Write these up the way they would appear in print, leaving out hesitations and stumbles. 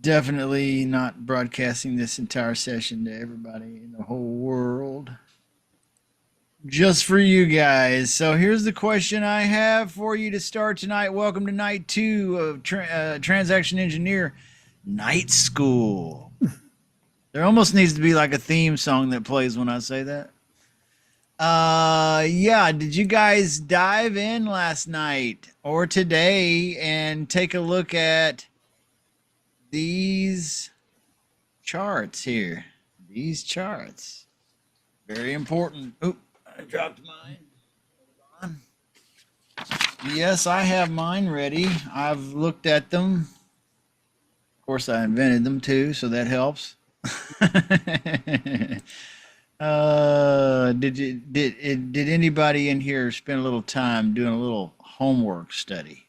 Definitely not broadcasting this entire session to everybody in the whole world. Just for you guys. So here's the question I have for you to start tonight. Welcome to night two of Transaction Engineer Night School. There almost needs to be like a theme song that plays when I say that. Yeah, did you guys dive in last night or today and take a look at these charts here? These charts. Very important. Oop, I dropped mine. Hold on. Yes, I have mine ready. I've looked at them. Of course, I invented them too, so that helps. Did anybody in here spend a little time doing a little homework study?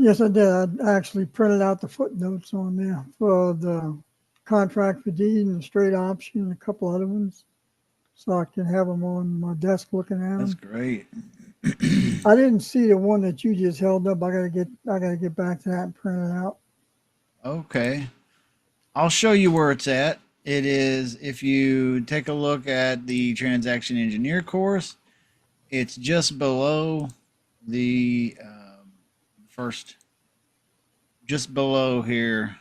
Yes, I did. I actually printed out the footnotes on there for the contract for deed and the straight option and a couple other ones, so I can have them on my desk looking at That's them. great. I didn't see the one that you just held up. I gotta get back to that and print it out. Okay. I'll show you where it's at. It is, if you take a look at the Transaction Engineer course, it's just below the first, just below here.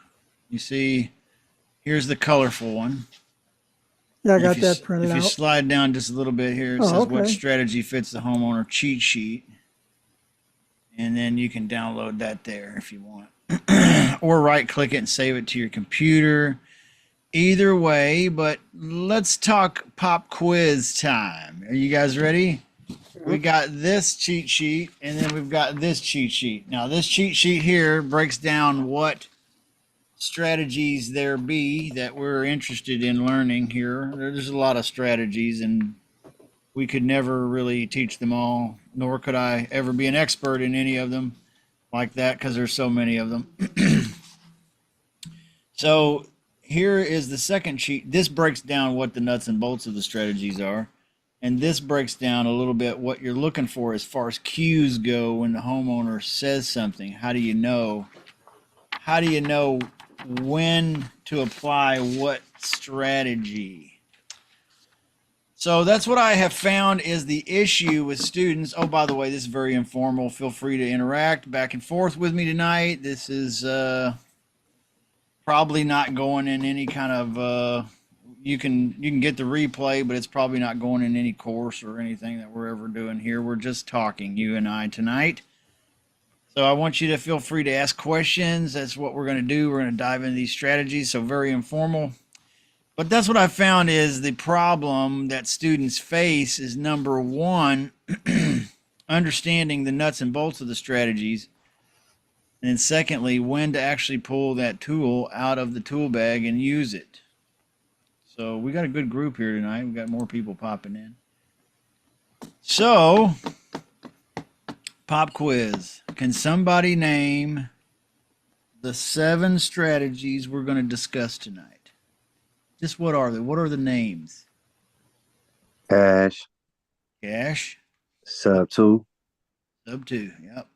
You see, here's the colorful one. Yeah, I got that printed If you out. slide down just a little bit here, it says what strategy fits the homeowner cheat sheet. And then you can download that there if you want. Or right click it and save it to your computer. Either way, but let's talk pop quiz time. Are you guys ready? We got this cheat sheet and then we've got this cheat sheet. Now this cheat sheet here breaks down what strategies there be that we're interested in learning here. There's a lot of strategies and we could never really teach them all, nor could I ever be an expert in any of them like that because there's so many of them. So here is the second sheet. This breaks down what the nuts and bolts of the strategies are. And this breaks down a little bit what you're looking for as far as cues go when the homeowner says something. How do you know? How do you know when to apply what strategy? So that's what I have found is the issue with students. Oh, by the way, this is very informal. Feel free to interact back and forth with me tonight. This is probably not going in any kind of you can get the replay, but it's probably not going in any course or anything that we're ever doing here. We're just talking, you and I, tonight. So I want you to feel free to ask questions. That's what we're going to do. We're going to dive into these strategies. So very informal. But that's what I found is the problem that students face is number one, understanding the nuts and bolts of the strategies. And then secondly, when to actually pull that tool out of the tool bag and use it. So we got a good group here tonight. We got more people popping in. So, pop quiz. Can somebody name the 7 strategies we're going to discuss tonight? Just what are they? What are the names? Cash. Cash. Sub 2. Sub 2, yep.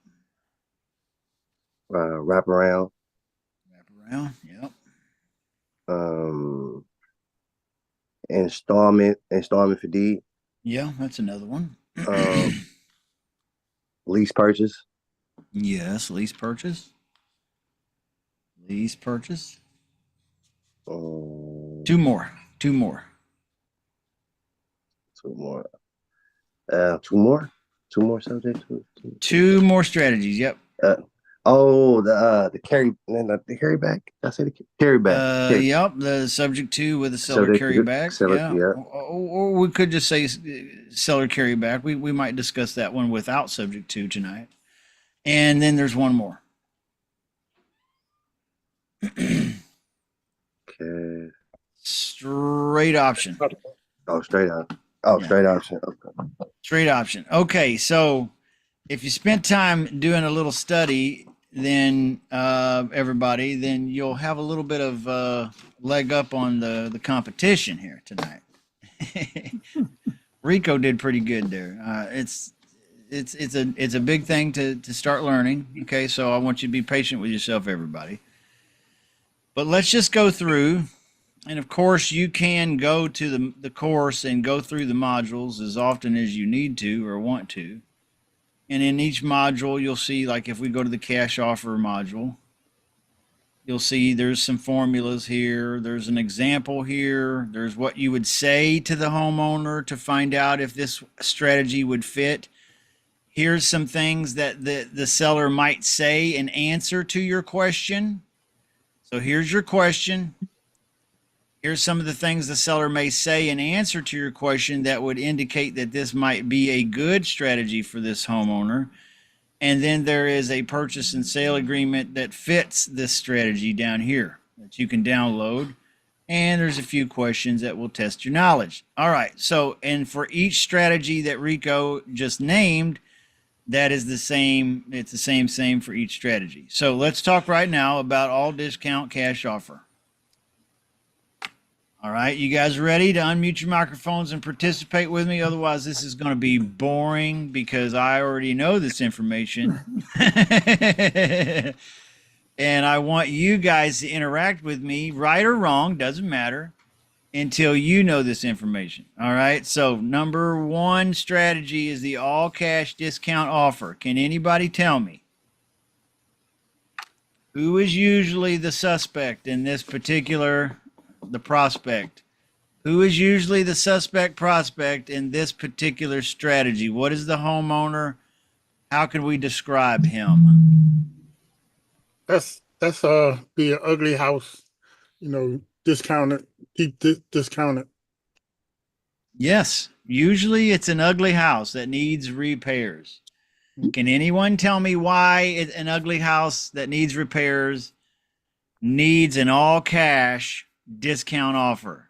Wraparound. Wraparound, yep. Installment for deed. Yeah, that's another one. Lease purchase. Yes, lease purchase. Lease purchase. 2 more. 2 more. 2 more. 2 more. 2 more subjects. 2 more strategies. Yep. The carry back. Did I say the carry back? Yep. The subject to with the seller carry back. Yeah. Or we could just say seller carry back. We might discuss that one without subject to tonight. And then there's one more. Okay. Straight option. Straight option. Straight option. Okay. Straight option. Okay, so if you spent time doing a little study, then everybody, then you'll have a little bit of leg up on the competition here tonight. Rico did pretty good there. It's a big thing to start learning. Okay, so I want you to be patient with yourself, everybody. But let's just go through. And of course, you can go to the course and go through the modules as often as you need to or want to. And in each module, you'll see, like if we go to the cash offer module, you'll see there's some formulas here. There's an example here. There's what you would say to the homeowner to find out if this strategy would fit. Here's some things that the seller might say in answer to your question. So here's your question. Here's some of the things the seller may say in answer to your question that would indicate that this might be a good strategy for this homeowner. And then there is a purchase and sale agreement that fits this strategy down here that you can download. And there's a few questions that will test your knowledge. All right. So, and for each strategy that Rico just named, that is the same. It's the same for each strategy. So let's talk right now about all discount cash offer. All right, you guys ready to unmute your microphones and participate with me? Otherwise, this is going to be boring because I already know this information. And I want you guys to interact with me, right or wrong, doesn't matter, until you know this information. All right, so number one strategy is the all cash discount offer. Can anybody tell me who is usually the suspect in this particular the prospect? Who is usually the suspect prospect in this particular strategy? What is the homeowner? How can we describe him? That's be an ugly house, discounted, discounted. Yes, usually it's an ugly house that needs repairs. Can anyone tell me why an ugly house that needs repairs needs an all cash discount offer?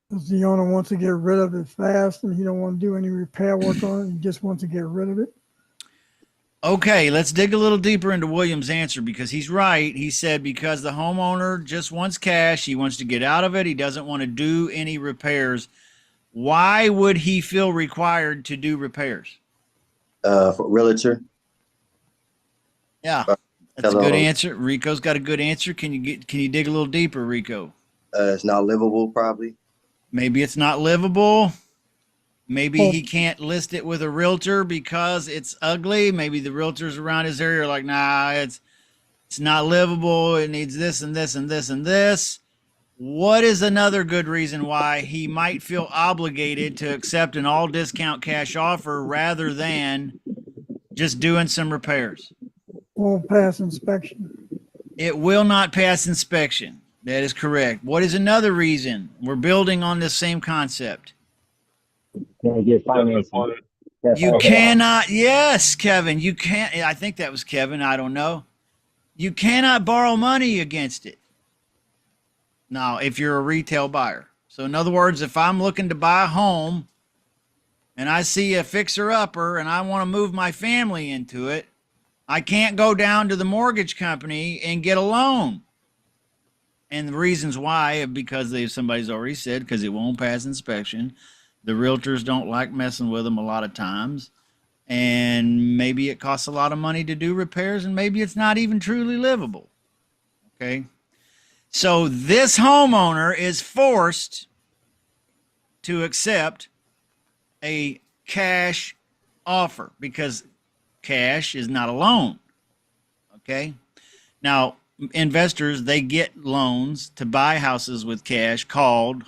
Because the owner wants to get rid of it fast and he don't want to do any repair work on it. He just wants to get rid of it. Okay, let's dig a little deeper into William's answer because he's right. He said because the homeowner just wants cash, he wants to get out of it, he doesn't want to do any repairs. Why would he feel required to do repairs? For realtor. Yeah, that's a good answer. Rico's got a good answer. Can you dig a little deeper, Rico? It's not livable, probably. Maybe it's not livable. Maybe he can't list it with a realtor because it's ugly. Maybe the realtors around his area are like, nah, it's not livable. It needs this and this and this and this. What is another good reason why he might feel obligated to accept an all discount cash offer rather than just doing some repairs? Won't pass inspection. It will not pass inspection. That is correct. What is another reason? We're building on this same concept. Can you get financing? You cannot. Yes, Kevin, you can't. I think that was Kevin. I don't know. You cannot borrow money against it. Now, if you're a retail buyer. So in other words, if I'm looking to buy a home and I see a fixer-upper and I want to move my family into it, I can't go down to the mortgage company and get a loan. And the reasons why, because somebody's already said, because it won't pass inspection. The realtors don't like messing with them a lot of times. And maybe it costs a lot of money to do repairs, and maybe it's not even truly livable. Okay. So this homeowner is forced to accept a cash offer because cash is not a loan. Okay. Now, investors, they get loans to buy houses with cash called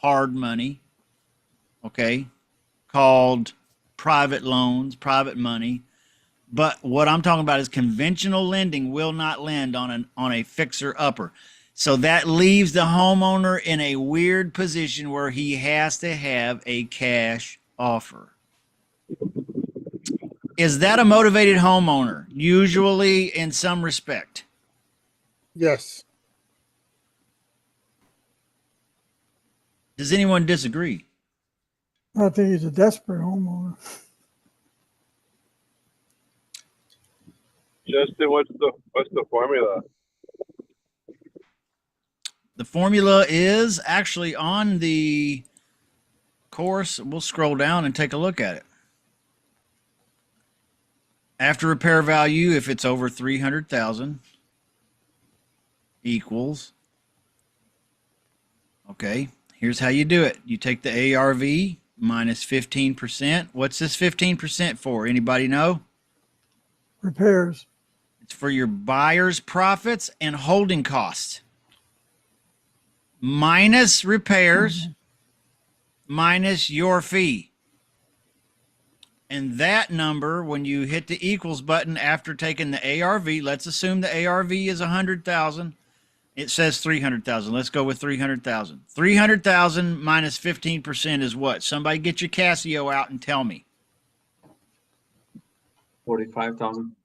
hard money. Okay, called private loans, private money. But what I'm talking about is conventional lending will not lend on a fixer-upper. So that leaves the homeowner in a weird position where he has to have a cash offer. Is that a motivated homeowner? Usually in some respect. Yes. Does anyone disagree? I think he's a desperate homeowner. Justin, what's the formula? The formula is actually on the course. We'll scroll down and take a look at it. After repair value, if it's over 300,000, equals, okay, here's how you do it. You take the ARV minus 15%. What's this 15% for? Anybody know? Repairs. It's for your buyer's profits and holding costs. Minus repairs, minus your fee. And that number, when you hit the equals button after taking the ARV, let's assume the ARV is 100,000. It says 300,000. Let's go with 300,000. 300,000 minus 15% is what? Somebody get your Casio out and tell me. 45,000.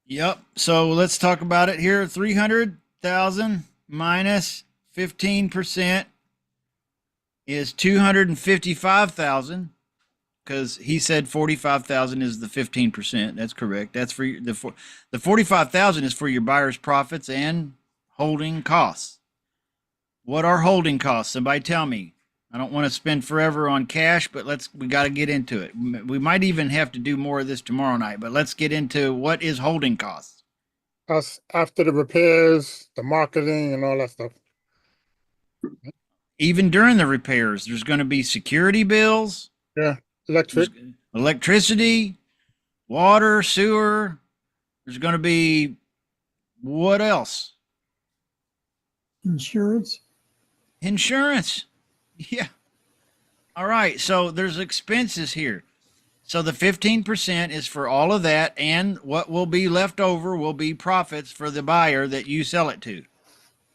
Yep. So let's talk about it here. 300,000 minus 15% is 255,000, because he said 45,000 is the 15%. That's correct. That's for the 45,000 is for your buyer's profits and holding costs. What are holding costs? Somebody tell me. I don't want to spend forever on cash, but we got to get into it. We might even have to do more of this tomorrow night, but let's get into what is holding costs. Us after the repairs, the marketing, and all that stuff. Even during the repairs, there's going to be security bills, Yeah, electric. electricity, water, sewer. There's going to be what else? Insurance. Insurance. Yeah. All right. So there's expenses here. So the 15% is for all of that, and what will be left over will be profits for the buyer that you sell it to.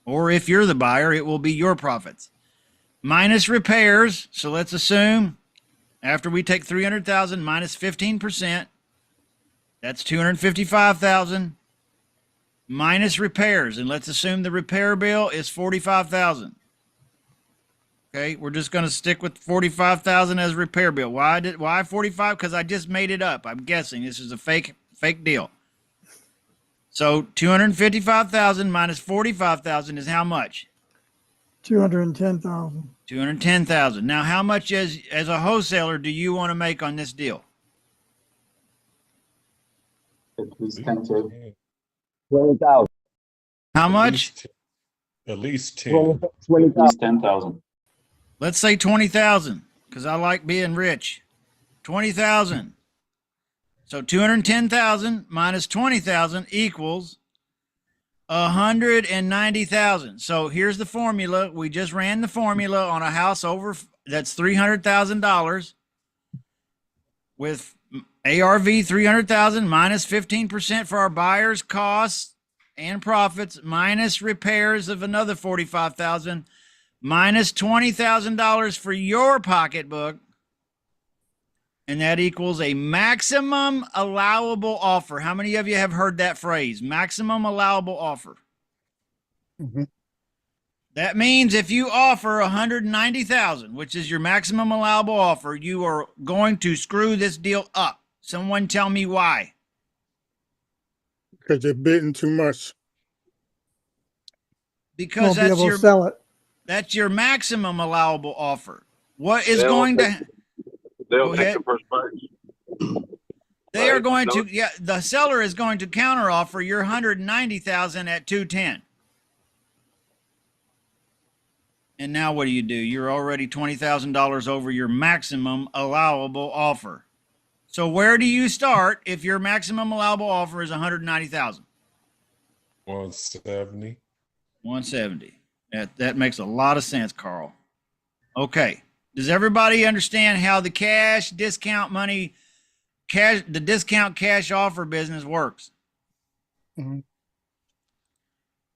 Or if you're the buyer, it will be your profits. Minus repairs. So let's assume after we take 300,000 minus 15%, that's 255,000 minus repairs. And let's assume the repair bill is 45,000. Okay, we're just going to stick with 45,000 as repair bill. Why 45? Because I just made it up. I'm guessing this is a fake deal. So 255,000 minus 45,000 is how much? 210,000. 210,000. Now, how much as a wholesaler do you want to make on this deal? At least 10K. 20,000. How much? At least 10. 20,000. At least 10,000. Let's say 20,000, because I like being rich. 20,000. So 210,000 minus 20,000 equals 190,000. So here's the formula. We just ran the formula on a house over that's $300,000 with ARV 300,000 minus 15% for our buyers' costs and profits minus repairs of another 45,000 minus $20,000 for your pocketbook, and that equals a maximum allowable offer. How many of you have heard that phrase, maximum allowable offer? Mm-hmm. That means if you offer 190,000, which is your maximum allowable offer, you are going to screw this deal up. Someone tell me why. Because you're bidding too much. Because Won't be able to sell it. that's your maximum allowable offer. What is They'll going to They'll Go take ahead. the first price. they are Right. going No. to the seller is going to counter offer your 190,000 at 210. And now what do? You're already $20,000 over your maximum allowable offer. So where do you start if your maximum allowable offer is 190,000? 170. 170. That makes a lot of sense, Carl. Okay. Does everybody understand how the cash discount money, the discount cash offer business works? Mhm.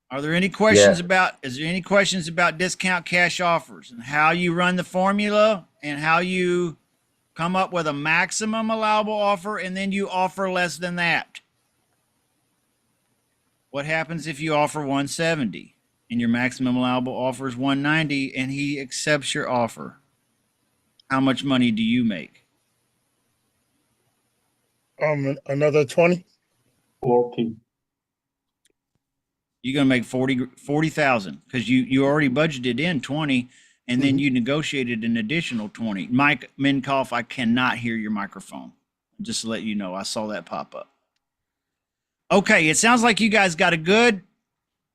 Are there any questions Yeah. is there any questions about discount cash offers and how you run the formula and how you come up with a maximum allowable offer and then you offer less than that? What happens if you offer 170 and your maximum allowable offer is 190 and he accepts your offer? How much money do you make? Another 20. 40. You're going to make 40,000 because you already budgeted in 20 and then you negotiated an additional 20. Mike Minkoff, I cannot hear your microphone. Just to let you know, I saw that pop up. Okay, it sounds like you guys got a good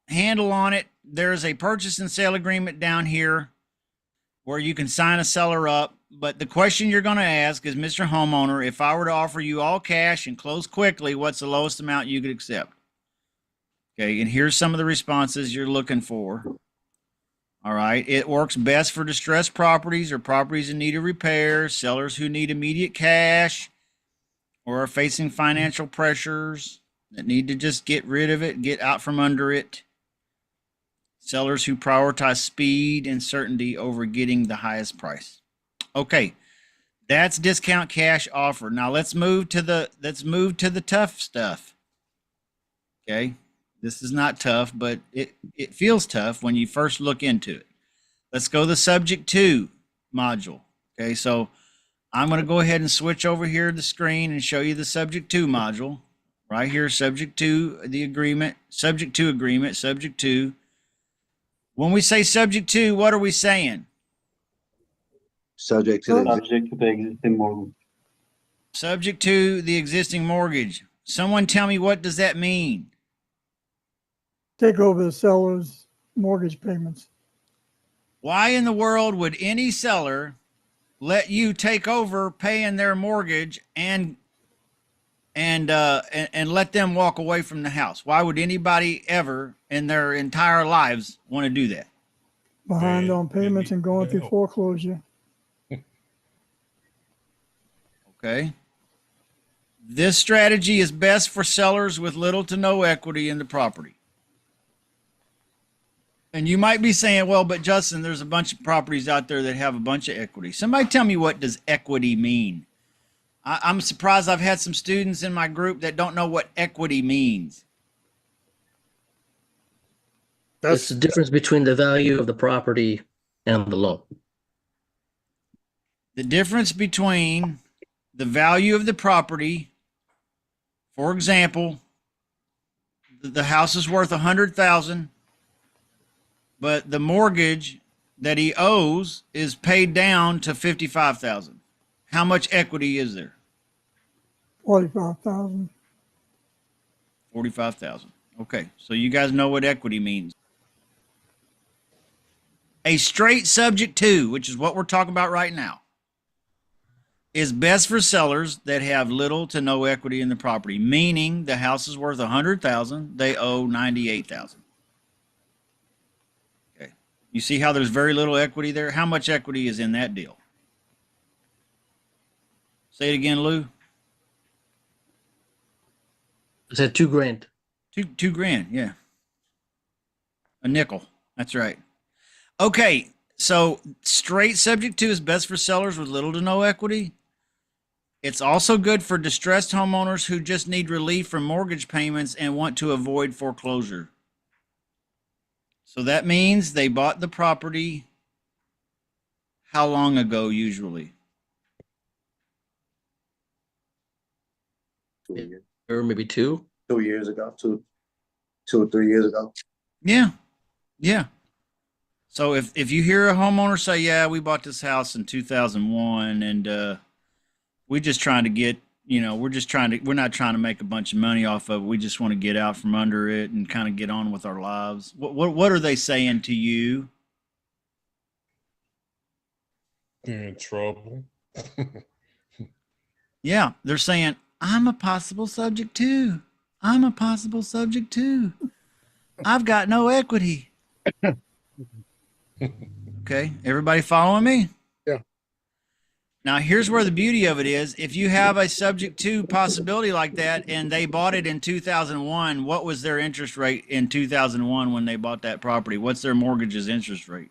handle on it. There's a purchase and sale agreement down here where you can sign a seller up. But the question you're going to ask is, Mr. Homeowner, if I were to offer you all cash and close quickly, what's the lowest amount you could accept? Okay, and here's some of the responses you're looking for. All right, it works best for distressed properties or properties in need of repair, sellers who need immediate cash or are facing financial pressures that need to just get rid of it, get out from under it. Sellers who prioritize speed and certainty over getting the highest price. Okay, that's discount cash offer. Now let's move to the tough stuff. Okay, this is not tough, but it feels tough when you first look into it. Let's go to the subject to module. Okay, so I'm going to go ahead and switch over here to the screen and show you the subject to module. Right here, subject to the agreement, subject to agreement, subject to. When we say subject to, what are we saying? Subject to the Subject to the existing mortgage. Subject to the existing mortgage. Someone tell me, what does that mean? Take over the seller's mortgage payments. Why in the world would any seller let you take over paying their mortgage and let them walk away from the house? Why would anybody ever in their entire lives want to do that? Behind Man, on payments and going through no. foreclosure. Okay. This strategy is best for sellers with little to no equity in the property. And you might be saying, well, but Justin, there's a bunch of properties out there that have a bunch of equity. Somebody tell me, what does equity mean? I'm surprised I've had some students in my group that don't know what equity means. It's the difference between the value of the property and the loan. The difference between the value of the property, for example, the house is worth $100,000, but the mortgage that he owes is paid down to $55,000. How much equity is there? 45,000. 45,000. Okay, so you guys know what equity means. A straight subject to, which is what we're talking about right now, is best for sellers that have little to no equity in the property, meaning the house is worth $100,000, they owe $98,000. Okay, you see how there's very little equity there? How much equity is in that deal? Say it again, Lou. I said $2,000. Two grand, yeah. A nickel. That's right. Okay, so straight subject to is best for sellers with little to no equity. It's also good for distressed homeowners who just need relief from mortgage payments and want to avoid foreclosure. So that means they bought the property how long ago usually? 2 years. Or maybe 2. 2 years ago, two or 3 years ago. Yeah. Yeah. So if you hear a homeowner say, yeah, we bought this house in 2001 and we're just trying to get, we're not trying to make a bunch of money off of it. We just want to get out from under it and kind of get on with our lives. What are they saying to you? You're in trouble. Yeah, they're saying, I'm a possible subject too. I'm a possible subject too. I've got no equity. Okay, everybody following me? Yeah. Now, here's where the beauty of it is. If you have a subject to possibility like that and they bought it in 2001, what was their interest rate in 2001 when they bought that property? What's their mortgage's interest rate?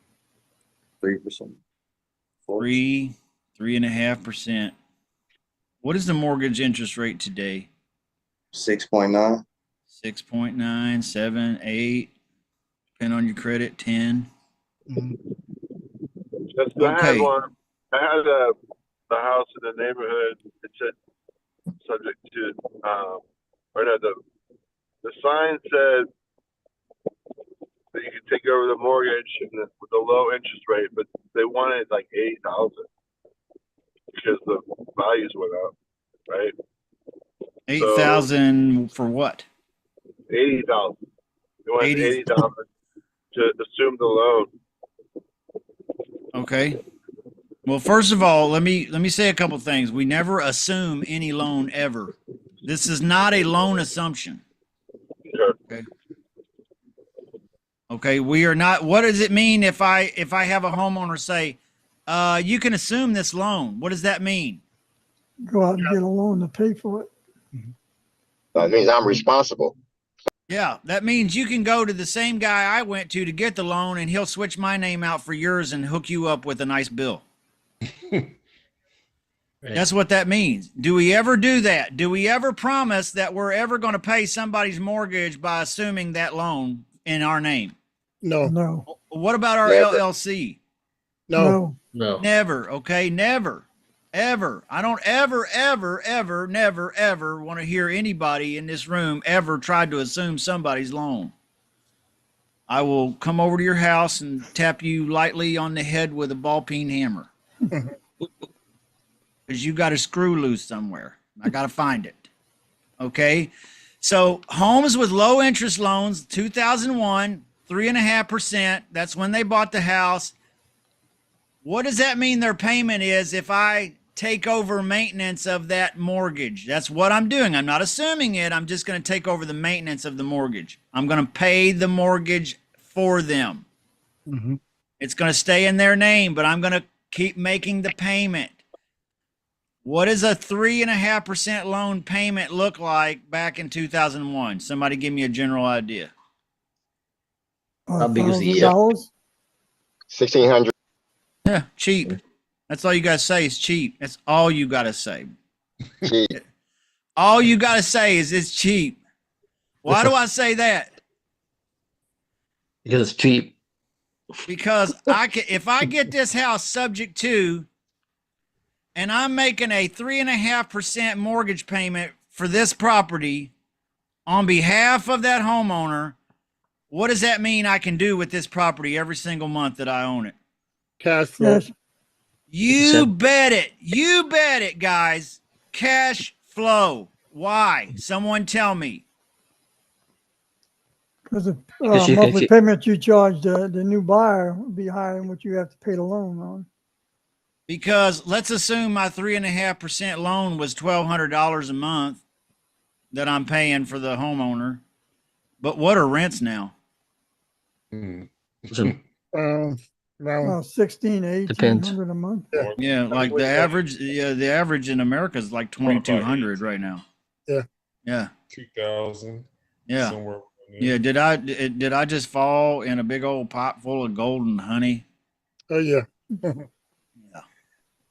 3%. 3.5%. What is the mortgage interest rate today? 6.9. 6.9, 7, 8, depending on your credit, 10. Just, Okay. I had a house in the neighborhood. It said subject to, or no, the sign said that you could take over the mortgage and with a low interest rate, but they wanted like 8,000 because the values went up, right? 8,000 for what? $80,000. He wants 80. $80,000 to assume the loan. Okay. Well, first of all, let me say a couple things. We never assume any loan ever. This is not a loan assumption. Okay. Okay, we are not. What does it mean if I have a homeowner say, you can assume this loan? What does that mean? Go out and get a loan to pay for it. That means I'm responsible. Yeah, that means you can go to the same guy I went to get the loan, and he'll switch my name out for yours and hook you up with a nice bill. That's what that means. Do we ever do that? Do we ever promise that we're ever going to pay somebody's mortgage by assuming that loan in our name? No, No, What about our Never. LLC? no, No. Never. Okay, never, ever. I don't ever want to hear anybody in this room ever try to assume somebody's loan. I will come over to your house and tap you lightly on the head with a ball peen hammer. Because you got a screw loose somewhere. I got to find it. Okay. So homes with low interest loans, 2001, 3.5%. That's when they bought the house. What does that mean their payment is if I take over maintenance of that mortgage? That's what I'm doing. I'm not assuming it. I'm just going to take over the maintenance of the mortgage. I'm going to pay the mortgage for them. Mhm. It's going to stay in their name, but I'm going to keep making the payment. What does a 3.5% loan payment look like back in 2001? Somebody give me a general idea. How big is the, $1,000. 1,600. Yeah, cheap. That's all you got to say is cheap. That's all you got to say. Gee, All you got to say is it's cheap. Why do I say that? Because it's cheap. Because if I get this house subject to, and I'm making a 3.5% mortgage payment for this property on behalf of that homeowner, what does that mean I can do with this property every single month that I own it? cash flow. Yes, You bet it. You bet it, guys. Cash flow. Why? Someone tell me. because the Because you can monthly keep- payment you charge the new buyer will be higher than what you have to pay the loan on. Because let's assume my 3.5% loan was $1,200 a month that I'm paying for the homeowner. But what are rents now? So Around About 16 to Depends. 1,800 a month. Yeah, like the average in America is like 2,200 right now. Yeah. Yeah. 2,000. Yeah. Somewhere. Yeah. Did I just fall in a big old pot full of golden honey? oh yeah.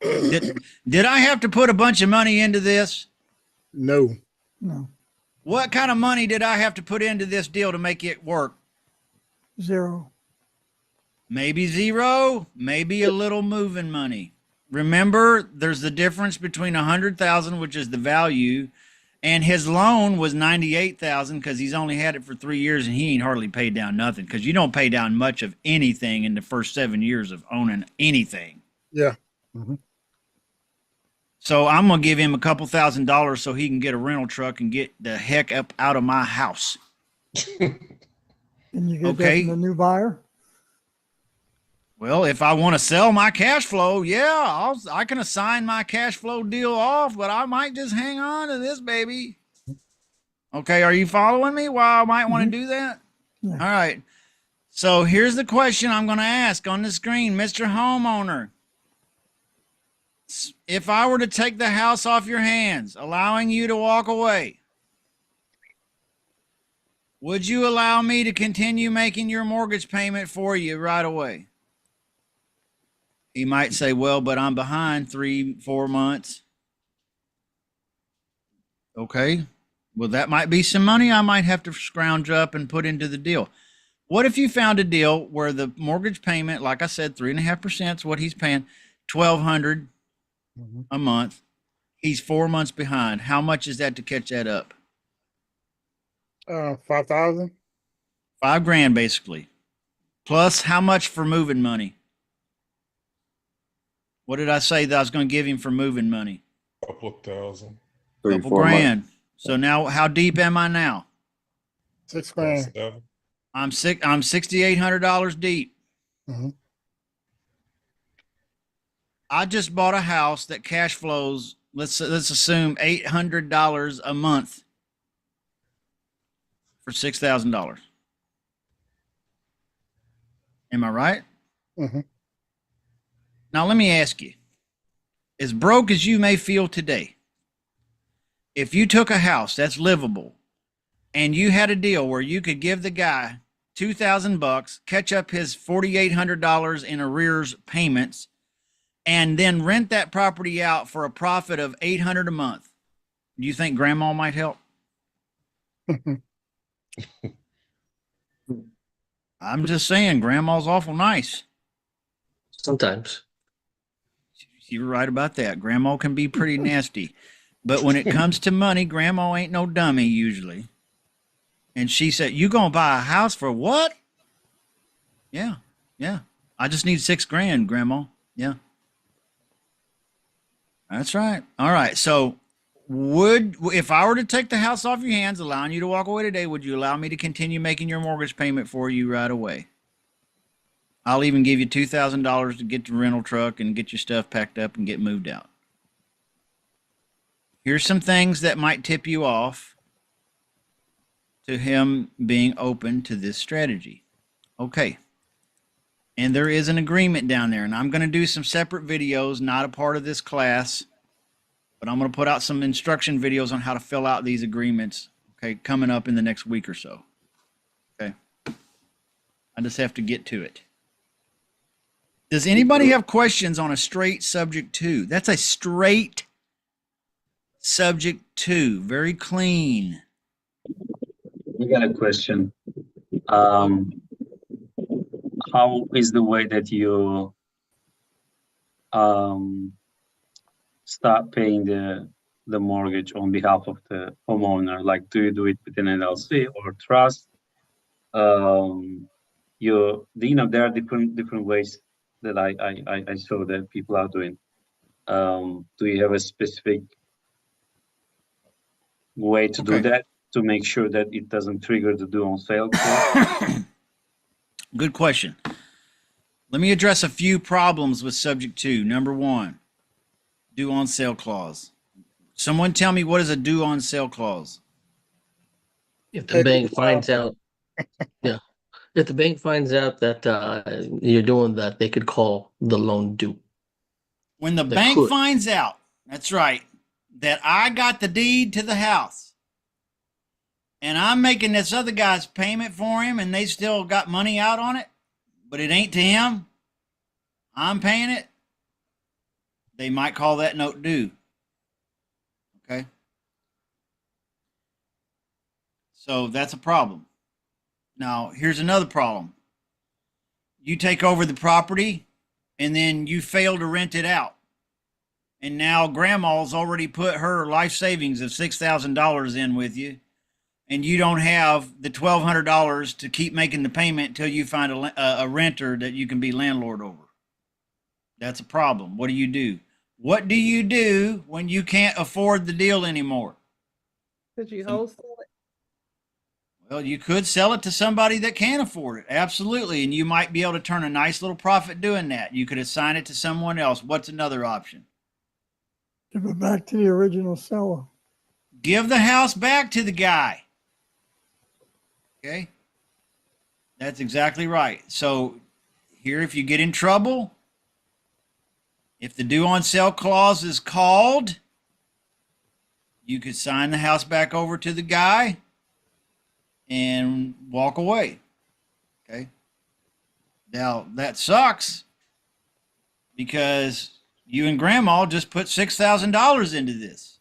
Did I have to put a bunch of money into this? No. No, What kind of money did I have to put into this deal to make it work? 0. Maybe zero, maybe a little moving money. Remember, there's the difference between 100,000, which is the value, and his loan was 98,000 because he's only had it for 3 years and he ain't hardly paid down nothing because you don't pay down much of anything in the first 7 years of owning anything. Yeah. So I'm gonna give him a couple $1,000 so he can get a rental truck and get the heck up out of my house. And you get Okay. that from the new buyer? Well, if I want to sell my cash flow, yeah, I can assign my cash flow deal off, but I might just hang on to this baby. Okay, are you following me? Why I might want to do that? Yeah. All right. So here's the question I'm going to ask on the screen, Mr. Homeowner. If I were to take the house off your hands, allowing you to walk away, would you allow me to continue making your mortgage payment for you right away? He might say, well, but I'm behind 3-4 months. Okay. Well, that might be some money I might have to scrounge up and put into the deal. What if you found a deal where the mortgage payment, like I said, 3.5% is what he's paying, $1,200 a month. He's 4 months behind. How much is that to catch that up? 5,000. $5,000 basically. Plus how much for moving money? What did I say that I was going to give him for moving money? Couple of thousand. Couple grand. So now how deep am I now? 6 grand. 7. I'm $6,800 deep. Mhm. I just bought a house that cash flows. Let's assume $800 a month for $6,000. Am I right? Mhm. Now let me ask you: as broke as you may feel today, if you took a house that's livable, and you had a deal where you could give the guy $2,000, catch up his $4,800 in arrears payments, and then rent that property out for a profit of $800 a month, do you think grandma might help? I'm just saying, grandma's awful nice. Sometimes. You're right about that. Grandma can be pretty nasty. But when it comes to money, grandma ain't no dummy usually. And she said, "You gonna buy a house for what?" Yeah. I just need $6 grand, grandma. Yeah. That's right. All right. So if I were to take the house off your hands, allowing you to walk away today, would you allow me to continue making your mortgage payment for you right away? I'll even give you $2,000 to get the rental truck and get your stuff packed up and get moved out. Here's some things that might tip you off to him being open to this strategy. Okay. And there is an agreement down there, and I'm going to do some separate videos, not a part of this class, but I'm going to put out some instruction videos on how to fill out these agreements, okay, coming up in the next week or so. Okay. I just have to get to it. Does anybody have questions on a straight subject to? That's a straight subject to, very clean. We got a question. How is the way that you start paying the mortgage on behalf of the homeowner? Like, do you do it with an LLC or trust? There are different ways that I saw that people are doing. Do you have a specific way to do that to make sure that it doesn't trigger the due on sale clause? Good question. Let me address a few problems with subject to. Number one, due on sale clause. Someone tell me, what is a due on sale clause? If the bank finds out, yeah, if the bank finds out that you're doing that, they could call the loan due. When the They bank could. finds out, that's right, that I got the deed to the house and I'm making this other guy's payment for him and they still got money out on it, but it ain't to him, I'm paying it, they might call that note due. Okay. So that's a problem. Now, here's another problem. You take over the property and then you fail to rent it out. And now grandma's already put her life savings of $6,000 in with you. And you don't have the $1,200 to keep making the payment until you find a renter that you can be landlord over. That's a problem. What do you do? What do you do when you can't afford the deal anymore? Could you wholesale it? Well, you could sell it to somebody that can afford it. Absolutely. And you might be able to turn a nice little profit doing that. You could assign it to someone else. What's another option? Give it back to the original seller. Give the house back to the guy. Okay. That's exactly right. So here, if you get in trouble, if the due on sale clause is called, you could sign the house back over to the guy and walk away. Okay. Now that sucks because you and grandma just put $6,000 into this.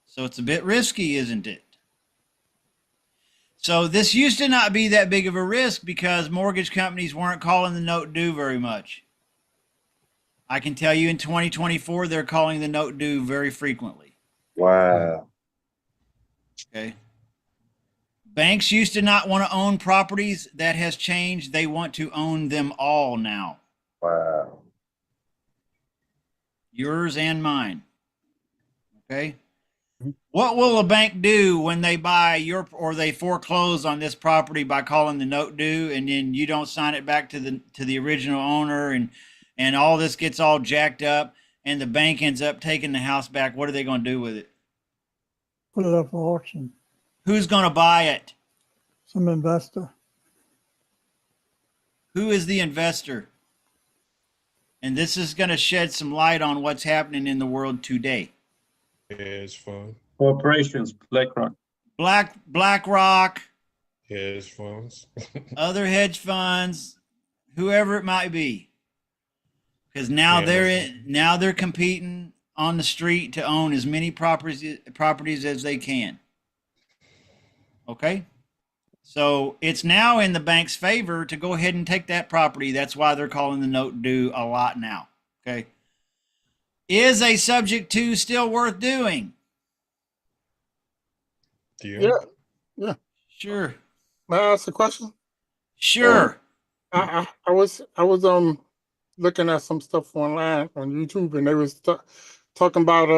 So it's a bit risky, isn't it? So this used to not be that big of a risk because mortgage companies weren't calling the note due very much. I can tell you in 2024, they're calling the note due very frequently. Wow. Okay. Banks used to not want to own properties. That has changed. They want to own them all now. Wow. Yours and mine. Okay. What will a bank do when they buy your or they foreclose on this property by calling the note due, and then you don't sign it back to the original owner, and all this gets all jacked up, and the bank ends up taking the house back? What are they going to do with it? Put it up for auction. Who's going to buy it? Some investor. Who is the investor? And this is going to shed some light on what's happening in the world today. Hedge fund. Corporations, BlackRock. BlackRock, Hedge funds. other hedge funds, whoever it might be. Because now Yeah, they're competing on the street to own as many properties as they can. Okay? So it's now in the bank's favor to go ahead and take that property. That's why they're calling the note due a lot now. Okay? Is a subject to still worth doing? Yeah. Yeah. Sure. May I ask a question? Sure. I was looking at some stuff online on YouTube, and they was talking about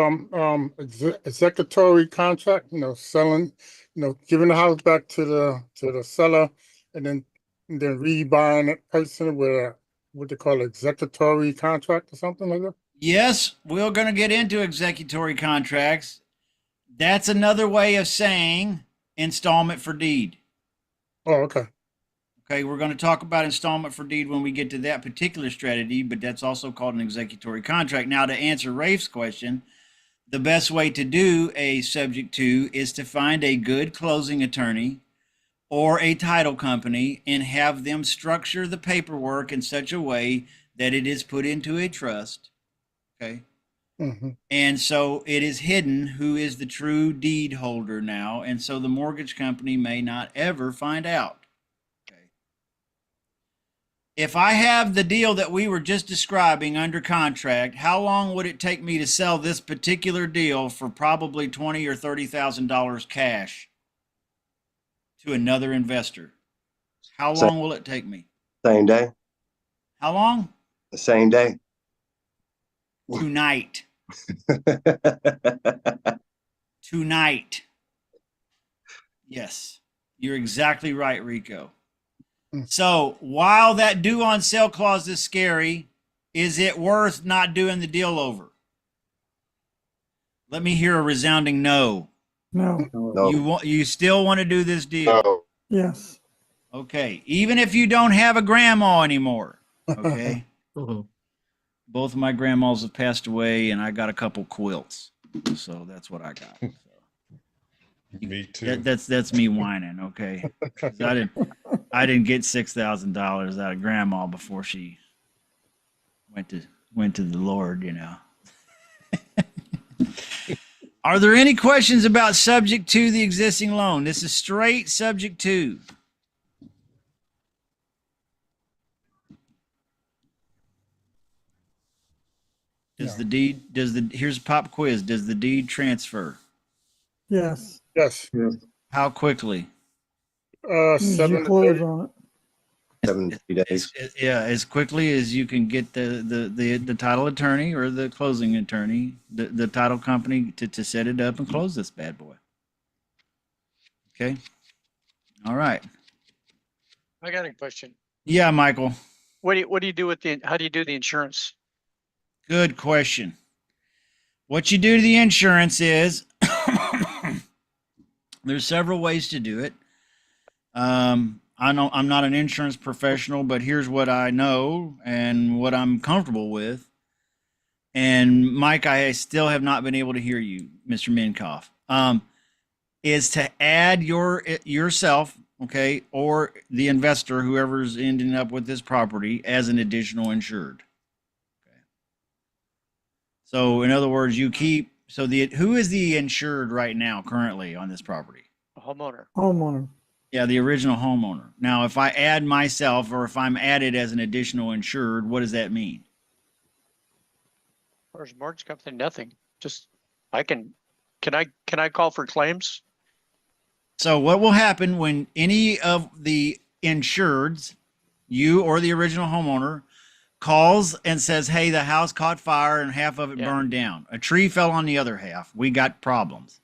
executory contract. Selling, giving the house back to the seller, and then rebuying it person with what they call executory contract or something like that. Yes, we're going to get into executory contracts. That's another way of saying installment for deed. Oh, okay. Okay, we're going to talk about installment for deed when we get to that particular strategy, but that's also called an executory contract. Now, to answer Rafe's question, the best way to do a subject to is to find a good closing attorney or a title company and have them structure the paperwork in such a way that it is put into a trust. Okay. Mm-hmm. And so it is hidden who is the true deed holder now. And so the mortgage company may not ever find out. Okay. If I have the deal that we were just describing under contract, how long would it take me to sell this particular deal for probably $20,000 or $30,000 cash to another investor? How long will it take me? Same day. How long? The same day. Tonight. Tonight. Yes, you're exactly right, Rico. So while that due on sale clause is scary, is it worth not doing the deal over? Let me hear a resounding no. No. No. You still want to do this deal? No. Yes. Okay, even if you don't have a grandma anymore. Okay. Mhm. Both of my grandmas have passed away, and I got a couple quilts, so that's what I got. Me too. That's me whining, okay? 'Cause I didn't get $6,000 out of grandma before she went to the Lord, Are there any questions about subject to the existing loan? This is straight subject to. Here's a pop quiz. Does the deed transfer? Yes. Yes. How quickly? As soon as 7 you to close 30. on it. 70 days. Yeah, as quickly as you can get the title attorney or the closing attorney, the title company to set it up and close this bad boy. Okay. All right. I got a question. Yeah, Michael. What do you do with how do you do the insurance? Good question. What you do to the insurance is there's several ways to do it. I know I'm not an insurance professional, but here's what I know and what I'm comfortable with. And Mike, I still have not been able to hear you, Mr. Minkoff. Is to add yourself, okay, or the investor, whoever's ending up with this property, as an additional insured. Okay. So in other words, who is the insured right now currently on this property? A homeowner. Homeowner. Yeah, the original homeowner. Now, if I add myself or if I'm added as an additional insured, what does that mean? Or is mortgage company nothing? Just can I call for claims? So what will happen when any of the insureds, you or the original homeowner, calls and says, hey, the house caught fire and half of it burned down. A tree fell on the other half. We got problems.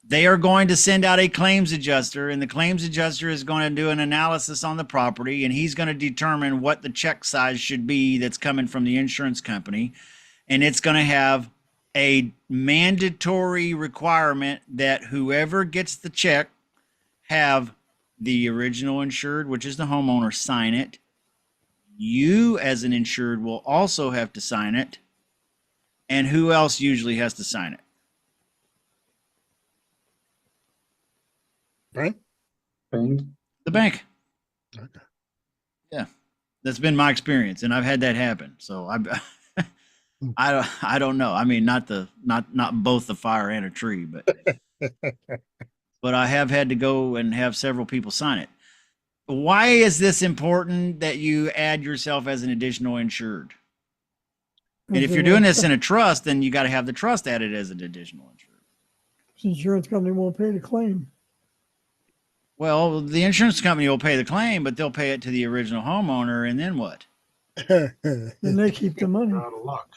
They are going to send out a claims adjuster, and the claims adjuster is going to do an analysis on the property, and he's going to determine what the check size should be that's coming from the insurance company. And it's going to have a mandatory requirement that whoever gets the check have the original insured, which is the homeowner, sign it. You as an insured will also have to sign it. And who else usually has to sign it? Right? Bank. The bank. Okay. Yeah, that's been my experience, and I've had that happen. So I don't know. I mean, not both the fire and a tree, but but I have had to go and have several people sign it. Why is this important that you add yourself as an additional insured? And if you're doing this in a trust, then you got to have the trust added as an additional insured. The insurance company won't pay the claim. Well, the insurance company will pay the claim, but they'll pay it to the original homeowner, and then what? Then they keep the money. Out of luck.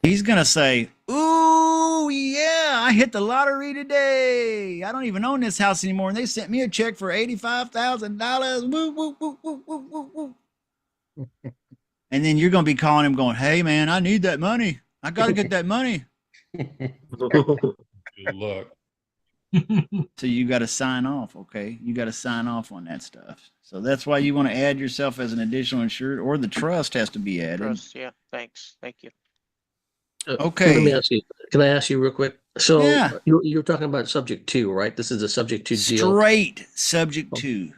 He's going to say, ooh, yeah, I hit the lottery today. I don't even own this house anymore, and they sent me a check for $85,000. Woo, woo, woo, woo, woo, woo, woo. And then you're going to be calling him going, hey, man, I need that money. I got to get that money. Good luck. So you got to sign off, okay? You got to sign off on that stuff. So that's why you want to add yourself as an additional insured, or the trust has to be added. Trust, yeah, thanks, thank you. Okay. Let me ask you. Can I ask you real quick? So Yeah. you're talking about subject to, right? This is a subject to deal. Straight subject to.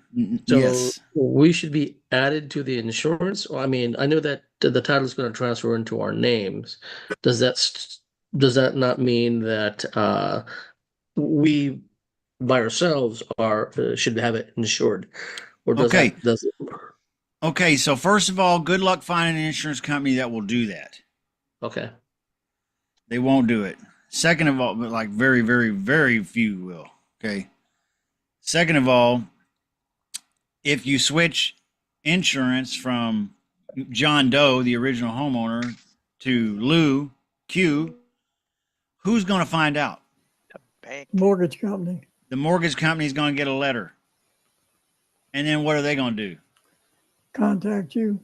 So Yes. we should be added to the insurance. Well, I mean, I know that the title is going to transfer into our names. Does that not mean that we by ourselves should have it insured? Or does Okay. does Okay, so first of all, good luck finding an insurance company that will do that. okay. They won't do it. Second of all, but like very, very, very few will. Okay. Second of all, if you switch insurance from John Doe, the original homeowner, to Lou Q, who's going to find out? Bank. Mortgage company. The mortgage company is going to get a letter. And then what are they going to do? Contact you.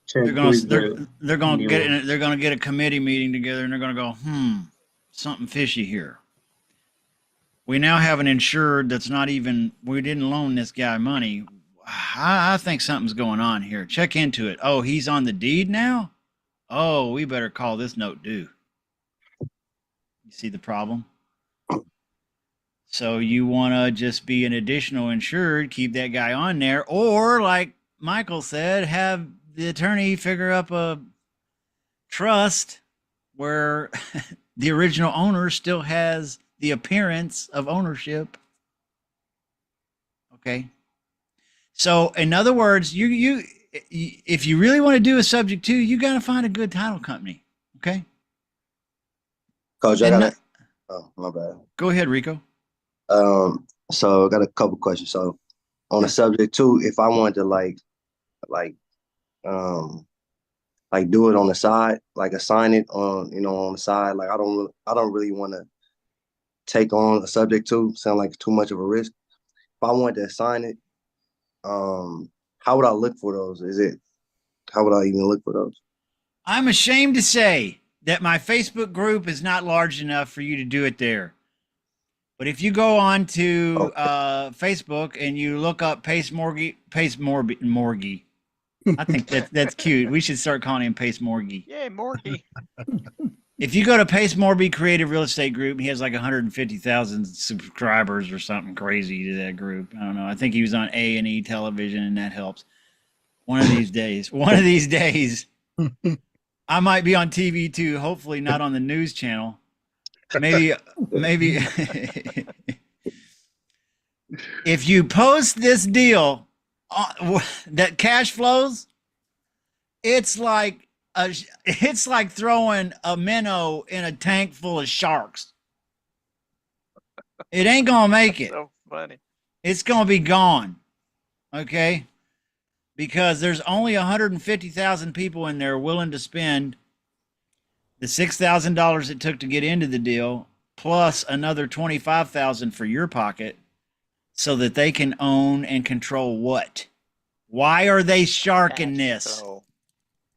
Check They're going with to they're going to new- get it. They're going to get a committee meeting together, and they're going to go, something fishy here. We now have an insured that's not even. We didn't loan this guy money. I think something's going on here. Check into it. Oh, he's on the deed now. Oh, we better call this note due. You see the problem? So you want to just be an additional insured, keep that guy on there, or like Michael said, have the attorney figure up a trust where the original owner still has the appearance of ownership. Okay. So in other words, you if you really want to do a subject to, you got to find a good title company. Okay. Coach, I And got oh, my bad. Go ahead, Rico. So I got a couple questions. So on the subject too, if I wanted to like do it on the side, like assign it on, on the side, like I don't really want to take on a subject to, sound like too much of a risk. If I wanted to assign it, how would I look for those? How would I even look for those? I'm ashamed to say that my Facebook group is not large enough for you to do it there. But if you go on to Facebook and you look up Pace Morgie, I think that's cute. We should start calling him Pace Morgie. Yay, Morgie. If you go to Pace Morby Creative Real Estate Group, he has like 150,000 subscribers or something crazy to that group. I don't know. I think he was on A&E television, and that helps. One of these days, I might be on TV too. Hopefully not on the news channel. Maybe. If you post this deal that cash flows, it's like throwing a minnow in a tank full of sharks. It ain't gonna make it. So funny. It's gonna be gone. Okay? Because there's only 150,000 people in there willing to spend the $6,000 it took to get into the deal plus another 25,000 for your pocket so that they can own and control what? Why are they sharking this? So,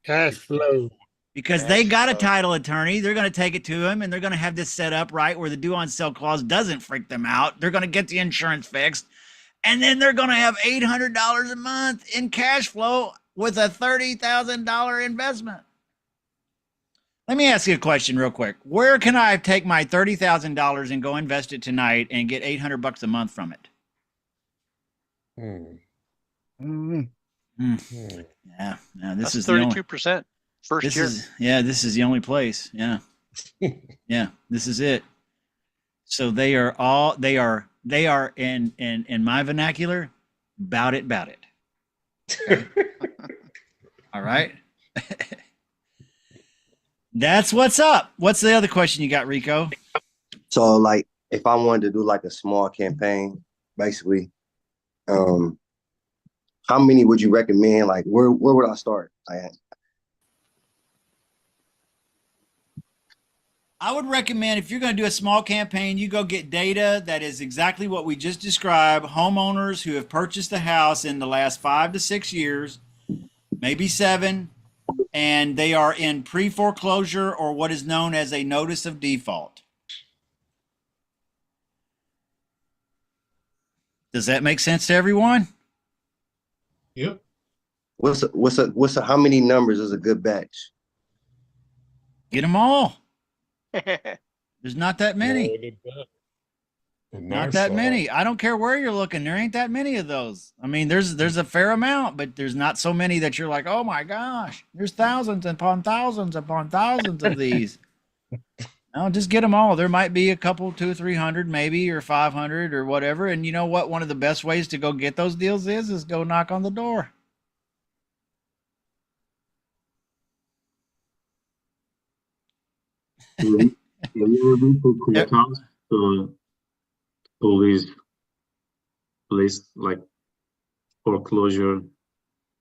Cash flow. Because Cash they got a flow. title attorney. They're going to take it to him and they're going to have this set up right where the due on sale clause doesn't freak them out. They're going to get the insurance fixed. And then they're going to have $800 a month in cash flow with a $30,000 investment. Let me ask you a question real quick. Where can I take my $30,000 and go invest it tonight and get $800 a month from it? Yeah, no, this that's is the only, 32% first this year. is, yeah, this is the only place. Yeah. Yeah, this is it. So they are in my vernacular, bout it. Okay. All right. That's what's up. What's the other question you got, Rico? So like if I wanted to do like a small campaign, basically, how many would you recommend? Like where would I start? I would recommend if you're going to do a small campaign, you go get data that is exactly what we just described. Homeowners who have purchased a house in the last 5 to 6 years, maybe 7, and they are in pre-foreclosure or what is known as a notice of default. Does that make sense to everyone? Yep. How many numbers is a good batch? Get them all. There's not that many. Not that many. I don't care where you're looking. There ain't that many of those. I mean, there's a fair amount, but there's not so many that you're like, oh my gosh, there's thousands upon thousands upon thousands of these. No, just get them all. There might be a couple, 200, 300, maybe, or 500 or whatever. And you know what? One of the best ways to go get those deals is go knock on the door. Have you ever been to courthouse to police like foreclosure?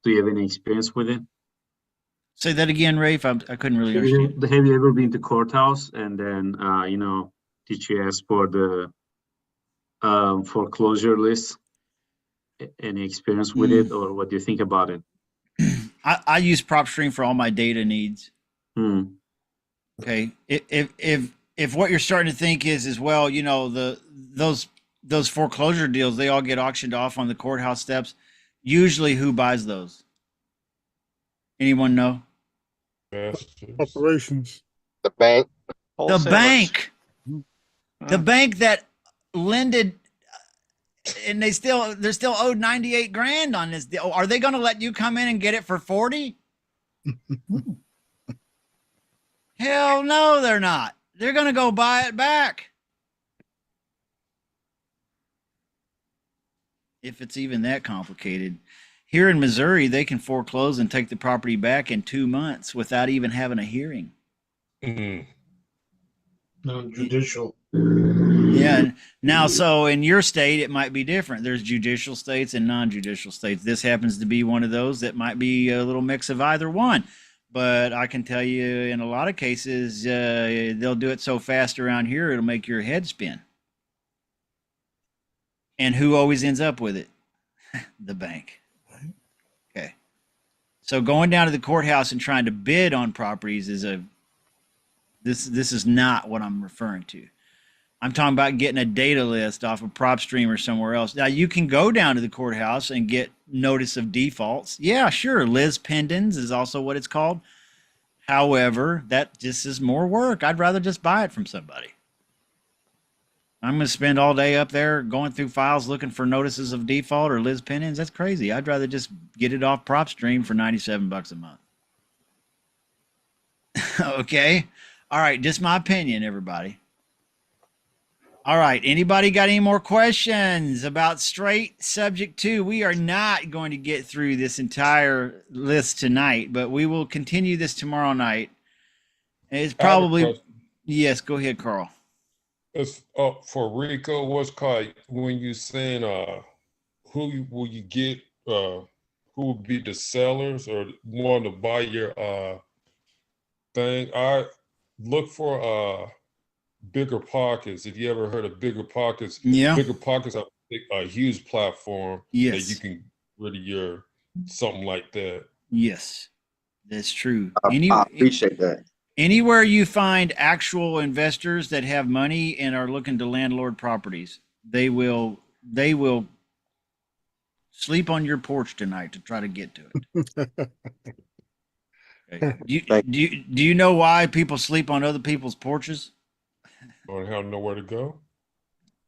Do you have any experience with it? Say that again, Rafe. I couldn't really understand. Have you ever been to courthouse and then did you ask for the foreclosure list? Any experience with it, or what do you think about it? I use PropStream for all my data needs. Okay. If what you're starting to think is well, you know, those foreclosure deals, they all get auctioned off on the courthouse steps. Usually who buys those? Anyone know? Operations. The bank. The bank. The bank that lended and they're still owed 98 grand on this deal. Are they going to let you come in and get it for 40? Hell no, they're not. They're going to go buy it back. If it's even that complicated. Here in Missouri, they can foreclose and take the property back in 2 months without even having a hearing. Non-judicial. Yeah. Now, so in your state, it might be different. There's judicial states and non-judicial states. This happens to be one of those that might be a little mix of either one. But I can tell you in a lot of cases, they'll do it so fast around here, it'll make your head spin. And who always ends up with it? The bank. Okay. So going down to the courthouse and trying to bid on properties is this is not what I'm referring to. I'm talking about getting a data list off of PropStream or somewhere else. Now you can go down to the courthouse and get notice of defaults. Yeah, sure. Liz Pendens is also what it's called. However, that just is more work. I'd rather just buy it from somebody. I'm going to spend all day up there going through files looking for notices of default or Liz Pendens. That's crazy. I'd rather just get it off PropStream for $97 a month. Okay. All right. Just my opinion, everybody. All right. Anybody got any more questions about straight subject 2? We are not going to get through this entire list tonight, but we will continue this tomorrow night. It's probably, yes, go ahead, Carl. It's for Rico, what's called when you saying who will you get, who will be the sellers or want to buy your thing? I look for Bigger Pockets. If you ever heard of Bigger Pockets, Yeah. Bigger Pockets are a huge platform that Yes. you can rid of your something like that. Yes, that's true. I appreciate that. Anywhere you find actual investors that have money and are looking to landlord properties, they will sleep on your porch tonight to try to get to it. Okay. Do you know why people sleep on other people's porches? Or have nowhere to go.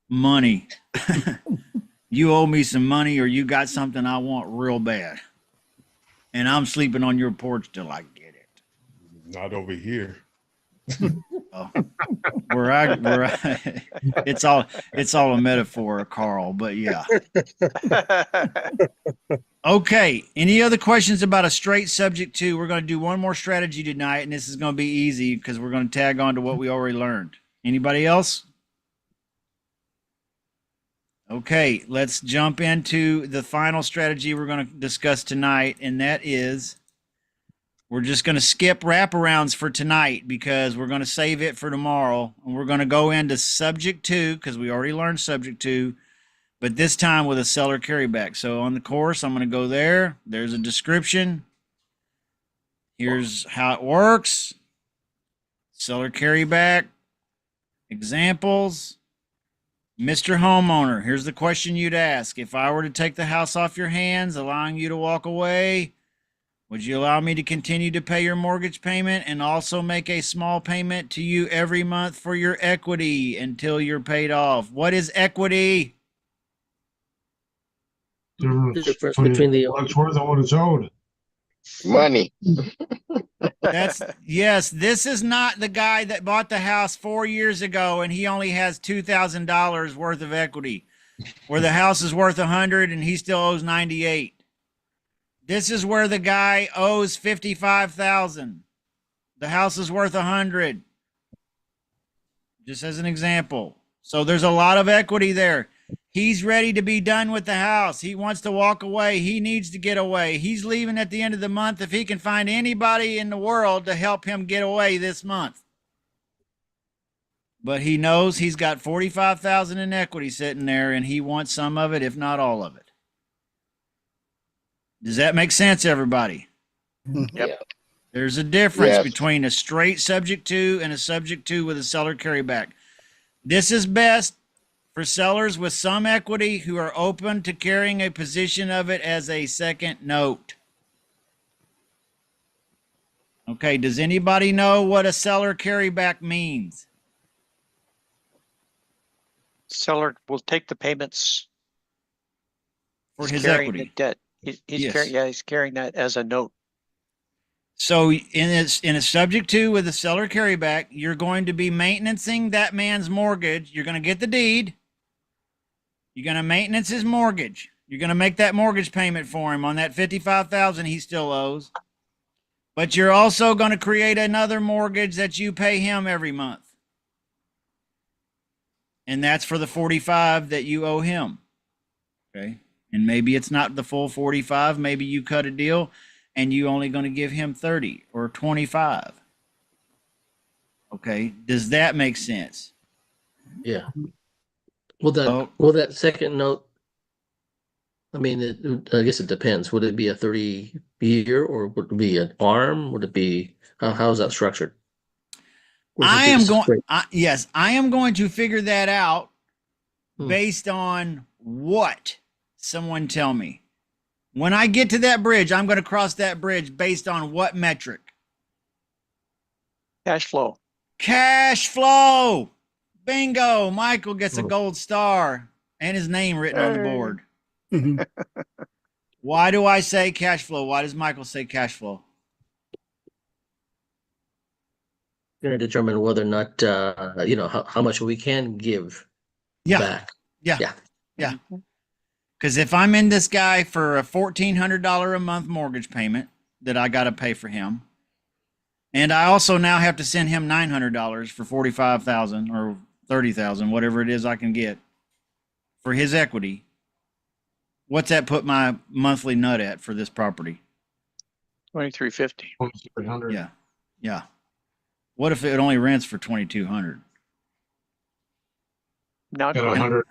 Money. You owe me some money, or you got something I want real bad, and I'm sleeping on your porch till I get it. Not over here. Oh, where I it's all a metaphor, Carl, but yeah. Okay, any other questions about a straight subject to? We're going to do one more strategy tonight, and this is going to be easy because we're going to tag on to what we already learned. Anybody else? Okay, let's jump into the final strategy we're going to discuss tonight, and that is we're just going to skip wraparounds for tonight because we're going to save it for tomorrow. And we're going to go into subject to, because we already learned subject to, but this time with a seller carryback. So on the course, I'm going to go there. There's a description. Here's how it works. Seller carryback. Examples. Mr. Homeowner, here's the question you'd ask. If I were to take the house off your hands, allowing you to walk away, would you allow me to continue to pay your mortgage payment and also make a small payment to you every month for your equity until you're paid off? What is equity? The difference between the what's worth and what it's owed. Money. Yes, this is not the guy that bought the house 4 years ago and he only has $2,000 worth of equity, where the house is worth 100 and he still owes 98. This is where the guy owes 55,000. The house is worth 100. Just as an example. So there's a lot of equity there. He's ready to be done with the house. He wants to walk away. He needs to get away. He's leaving at the end of the month if he can find anybody in the world to help him get away this month. But he knows he's got 45,000 in equity sitting there and he wants some of it, if not all of it. Does that make sense, everybody? Yep. There's a difference Yes. between a straight subject to and a subject to with a seller carryback. This is best for sellers with some equity who are open to carrying a position of it as a second note. Okay, does anybody know what a seller carryback means? Seller will take the payments. For He's his carrying equity. the debt. He's Yes. he's carrying that as a note. So in a subject to with a seller carryback, you're going to be maintaining that man's mortgage. You're going to get the deed. You're going to maintenance his mortgage. You're going to make that mortgage payment for him on that 55,000 he still owes. But you're also going to create another mortgage that you pay him every month. And that's for the 45 that you owe him. Okay? And maybe it's not the full 45, maybe you cut a deal and you only going to give him 30 or 25. Okay? Does that make sense? Yeah. Will that second note? I mean, I guess it depends. Would it be a 30-year or would it be an ARM? Would it be how is that structured? I am going to figure that out based on what? Someone tell me. When I get to that bridge, I'm going to cross that bridge based on what metric? Cash flow. Cash flow. Bingo. Michael gets a gold star and his name written on the board. Why do I say cash flow? Why does Michael say cash flow? Going to determine whether or not, how much we can give back. Yeah. Because if I'm in this guy for a $1,400 a month mortgage payment that I got to pay for him, and I also now have to send him $900 for 45,000 or 30,000, whatever it is I can get for his equity, what's that put my monthly nut at for this property? $2,350. $2,300. Yeah. What if it only rents for $2,200? not Got quite. 100.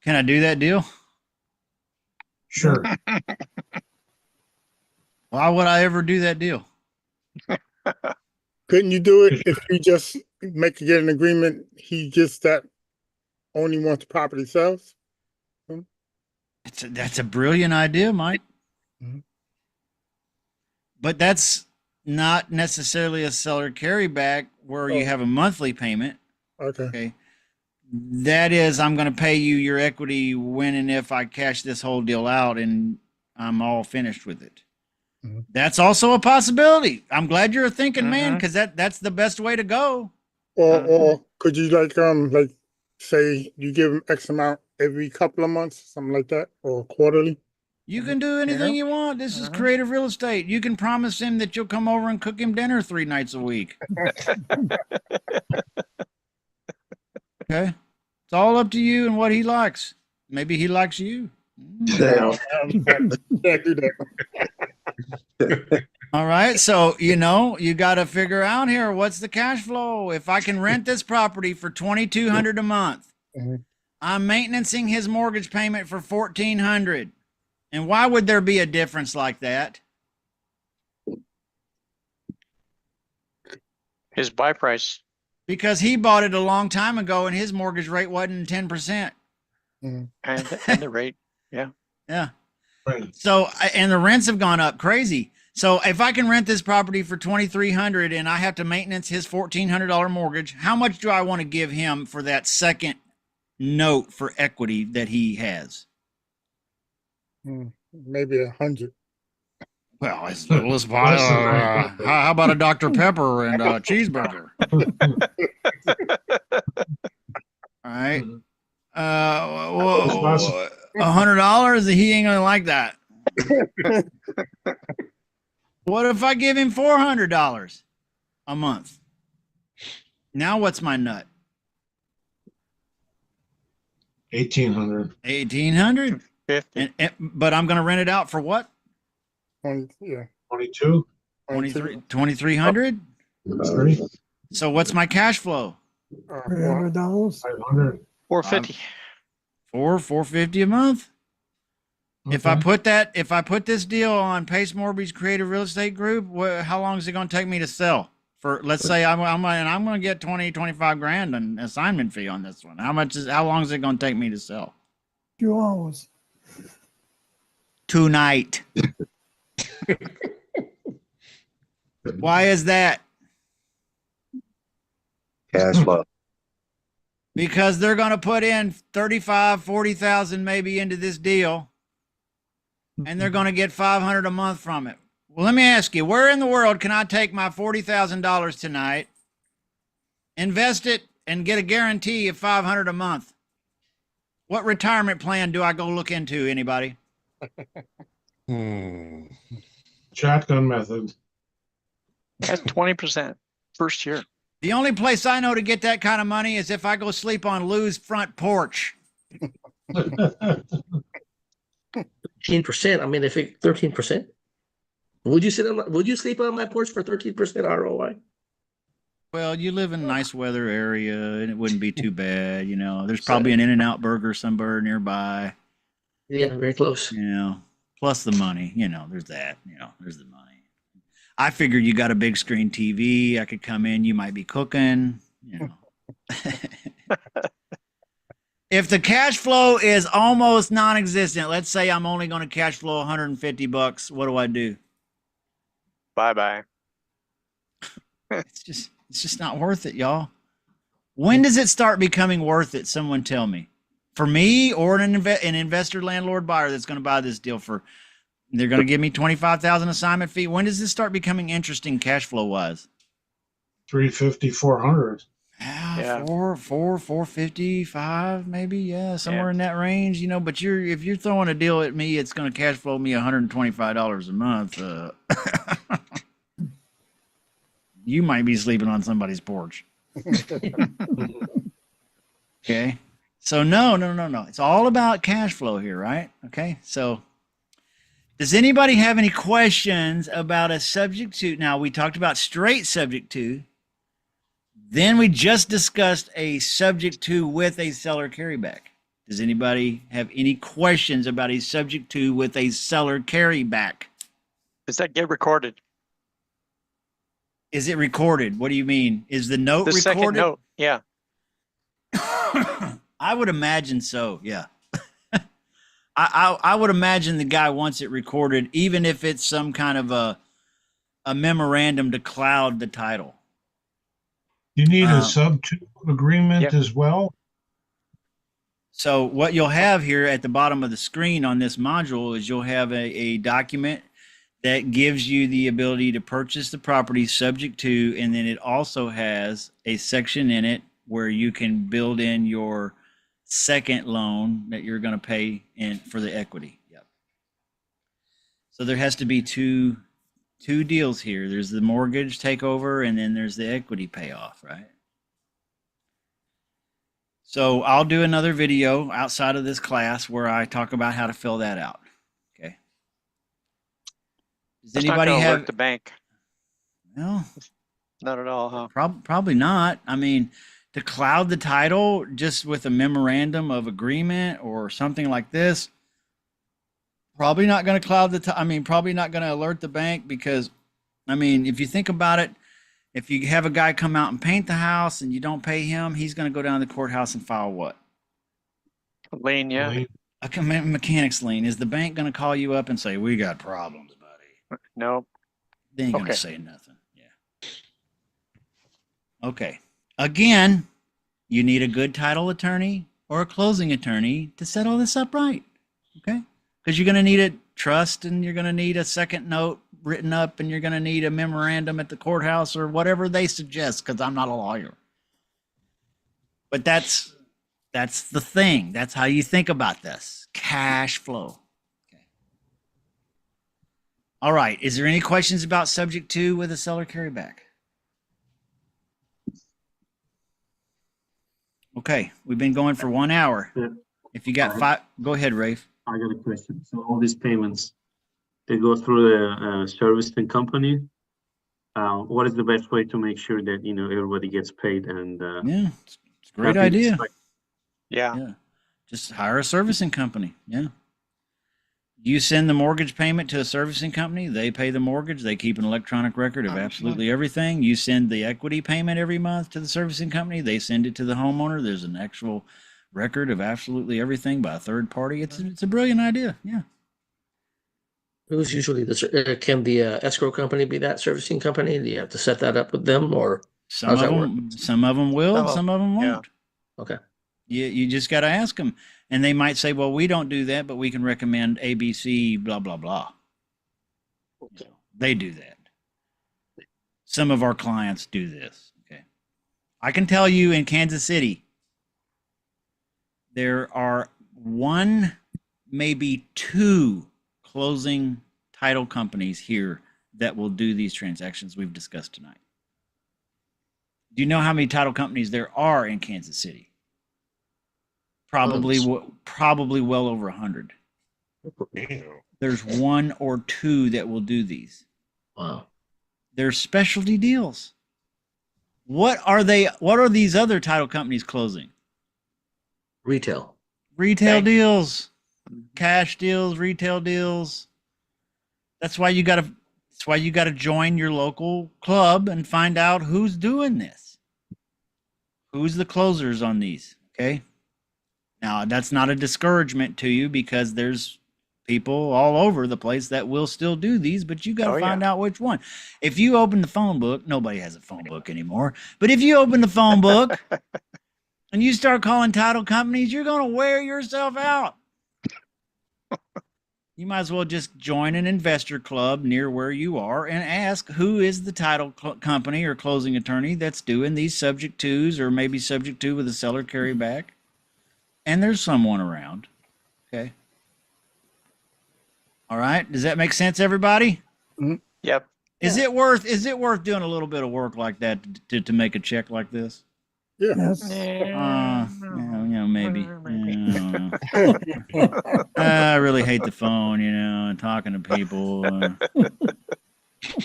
Can I do that deal? Sure. Why would I ever do that deal? Couldn't you do it if you just get an agreement, he gets that only once the property sells? That's a brilliant idea, Mike. Mhm. But that's not necessarily a seller carryback where you Oh. have a monthly payment. Okay. Okay. That is, I'm going to pay you your equity when and if I cash this whole deal out and I'm all finished with it. Mhm. That's also a possibility. I'm glad you're a thinking man, Mhm. because that's the best way to go. Or could you like say you give him X amount every couple of months, something like that, or quarterly? You can do anything you want. This is creative real estate. You can promise him that you'll come over and cook him dinner 3 nights a week. Okay. It's all up to you and what he likes. Maybe he likes you. Damn. Can't do that. All right. So, you got to figure out here, what's the cash flow? If I can rent this property for $2,200 a month, Mhm. I'm maintaining his mortgage payment for $1,400. And why would there be a difference like that? His buy price. Because he bought it a long time ago and his mortgage rate wasn't 10%. And the rate. Yeah. Yeah. Right. So, and the rents have gone up crazy. So if I can rent this property for $2,300 and I have to maintenance his $1,400 mortgage, how much do I want to give him for that second note for equity that he has? Maybe 100. Well, let's buy. How about a Dr. Pepper and a cheeseburger? All right. $100. He ain't gonna like that. What if I give him $400 a month? Now what's my nut? 1,800. 1,800. 50. But I'm gonna rent it out for what? 22. 2,300. 3. So what's my cash flow? $300. 500. 450. $450 a month. If I Okay. put this deal on Pace Morby's Creative Real Estate Group, how long is it going to take me to sell? For, let's say I'm going to get 20, 25 grand an assignment fee on this one. How long is it going to take me to sell? 2 hours. Tonight. Why is that? Cash flow. Because they're going to put in 35, 40,000 maybe into this deal, and they're going to get 500 a month from it. Well, let me ask you, where in the world can I take my $40,000 tonight, invest it, and get a guarantee of 500 a month? What retirement plan do I go look into? Anybody? Shotgun method. That's 20% first year. The only place I know to get that kind of money is if I go sleep on Lou's front porch. 13%. I mean, if it 13%, would you sleep on my porch for 13% ROI? Well, you live in a nice weather area and it wouldn't be too bad. There's probably an In-N-Out burger somewhere nearby. Yeah, very close. Plus the money, there's that, there's the money. I figured you got a big screen TV. I could come in, you might be cooking, If the cash flow is almost non-existent, let's say I'm only going to cash flow $150, what do I do? Bye-bye. It's just not worth it, y'all. When does it start becoming worth it? Someone tell me. For me or an investor landlord buyer that's going to buy this deal they're going to give me $25,000 assignment fee. When does this start becoming interesting cash flow wise? 350, 400. Yeah. 455 maybe. Yeah. Somewhere in that range, but if you're throwing a deal at me, it's going to cash flow me $125 a month. You might be sleeping on somebody's porch. Okay. So no. It's all about cash flow here, right? Okay. So does anybody have any questions about a subject to? Now we talked about straight subject to. Then we just discussed a subject to with a seller carryback. Does anybody have any questions about a subject to with a seller carryback? Does that get recorded? Is it recorded? What do you mean? Is the note The second recorded? note, yeah. I would imagine so. Yeah. I would imagine the guy wants it recorded, even if it's some kind of a memorandum to cloud the title. You need a sub-2 agreement Yep. as well? So what you'll have here at the bottom of the screen on this module is you'll have a document that gives you the ability to purchase the property subject to, and then it also has a section in it where you can build in your second loan that you're going to pay in for the equity. Yep. So there has to be two deals here. There's the mortgage takeover, and then there's the equity payoff, right? So I'll do another video outside of this class where I talk about how to fill that out. Okay. Does It's not anybody gonna have alert the bank? no? Not at all, huh? Probably not. I mean, to cloud the title just with a memorandum of agreement or something like this, probably not going to cloud the probably not going to alert the bank, because I mean, if you think about it, if you have a guy come out and paint the house and you don't pay him, he's going to go down to the courthouse and file what? Lane, yeah. A mechanic's lien. Is the bank going to call you up and say, "We got problems, buddy"? No. They ain't going to Okay. say nothing. Yeah. Okay. Again, you need a good title attorney or a closing attorney to set all this up right. Okay? Because you're going to need a trust, and you're going to need a second note written up, and you're going to need a memorandum at the courthouse or whatever they suggest, because I'm not a lawyer. But that's the thing. That's how you think about this. Cash flow. Okay. All right. Is there any questions about subject to with a seller carryback? Okay, we've been going for 1 hour. Yeah. If you got five, go ahead, Rafe. I got a question. So all these payments, they go through the servicing company. What is the best way to make sure that everybody gets paid? And Yeah, it's a great nothing idea. is like- Yeah. Yeah, just hire a servicing company. Yeah. You send the mortgage payment to a servicing company. They pay the mortgage. They keep an electronic record of absolutely everything. You send the equity payment every month to the servicing company. They send it to the homeowner. There's an actual record of absolutely everything by a third party. It's a brilliant idea. Yeah. Who's usually can the escrow company be that servicing company? Do you have to set that up with them, or Some how's of that work? them, some of them will, Oh, some of them yeah. won't. Okay. You just got to ask them, and they might say, "Well, we don't do that, but we can recommend ABC, blah blah blah." Okay. They do that. Some of our clients do this. Okay, I can tell you in Kansas City, there are one, maybe two closing title companies here that will do these transactions we've discussed tonight. Do you know how many title companies there are in Kansas City? Probably well over 100. There's one or two that will do these. Wow. They're specialty deals. What are they? What are these other title companies closing? Retail. Retail deals, cash deals, retail deals. That's why you got to join your local club and find out who's doing this. Who's the closers on these? Okay. Now, that's not a discouragement to you, because there's people all over the place that will still do these, but you got to find out which one. If you open the phone book, nobody has a phone book anymore, but if you open the phone book and you start calling title companies, you're going to wear yourself out. You might as well just join an investor club near where you are and ask who is the title company or closing attorney that's doing these subject twos, or maybe subject to with a seller carryback. And there's someone around. Okay. All right. Does that make sense, everybody? Yep. Is it worth doing a little bit of work like that to make a check like this? Yeah. Yes. Maybe. I really hate the phone, and talking to people.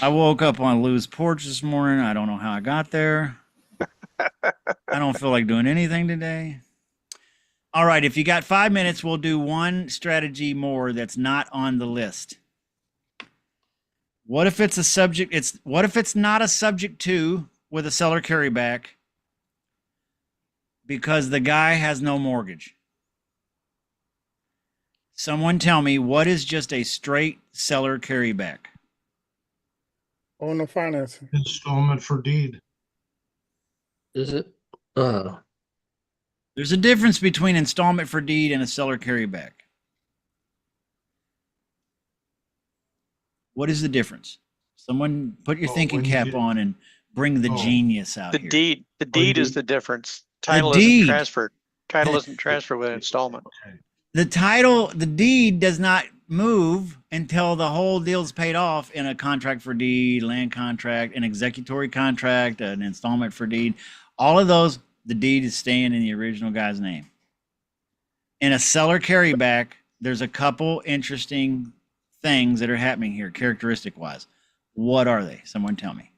I woke up on Lou's porch this morning. I don't know how I got there. I don't feel like doing anything today. All right, if you got 5 minutes, we'll do one strategy more that's not on the list. What if it's a subject? What if it's not a subject to with a seller carryback because the guy has no mortgage? Someone tell me what is just a straight seller carryback? Owner financing. Installment for deed. Is it? There's a difference between installment for deed and a seller carryback. What is the difference? Someone put your thinking when you cap get- on and bring the Oh. genius out The here. deed, the you deed is do- the difference. Title deed. isn't transferred. Title isn't transferred with an installment. Okay. The deed does not move until the whole deal's paid off in a contract for deed, land contract, an executory contract, an installment for deed. All of those, the deed is staying in the original guy's name. In a seller carryback, there's a couple interesting things that are happening here, characteristic wise. What are they? Someone tell me.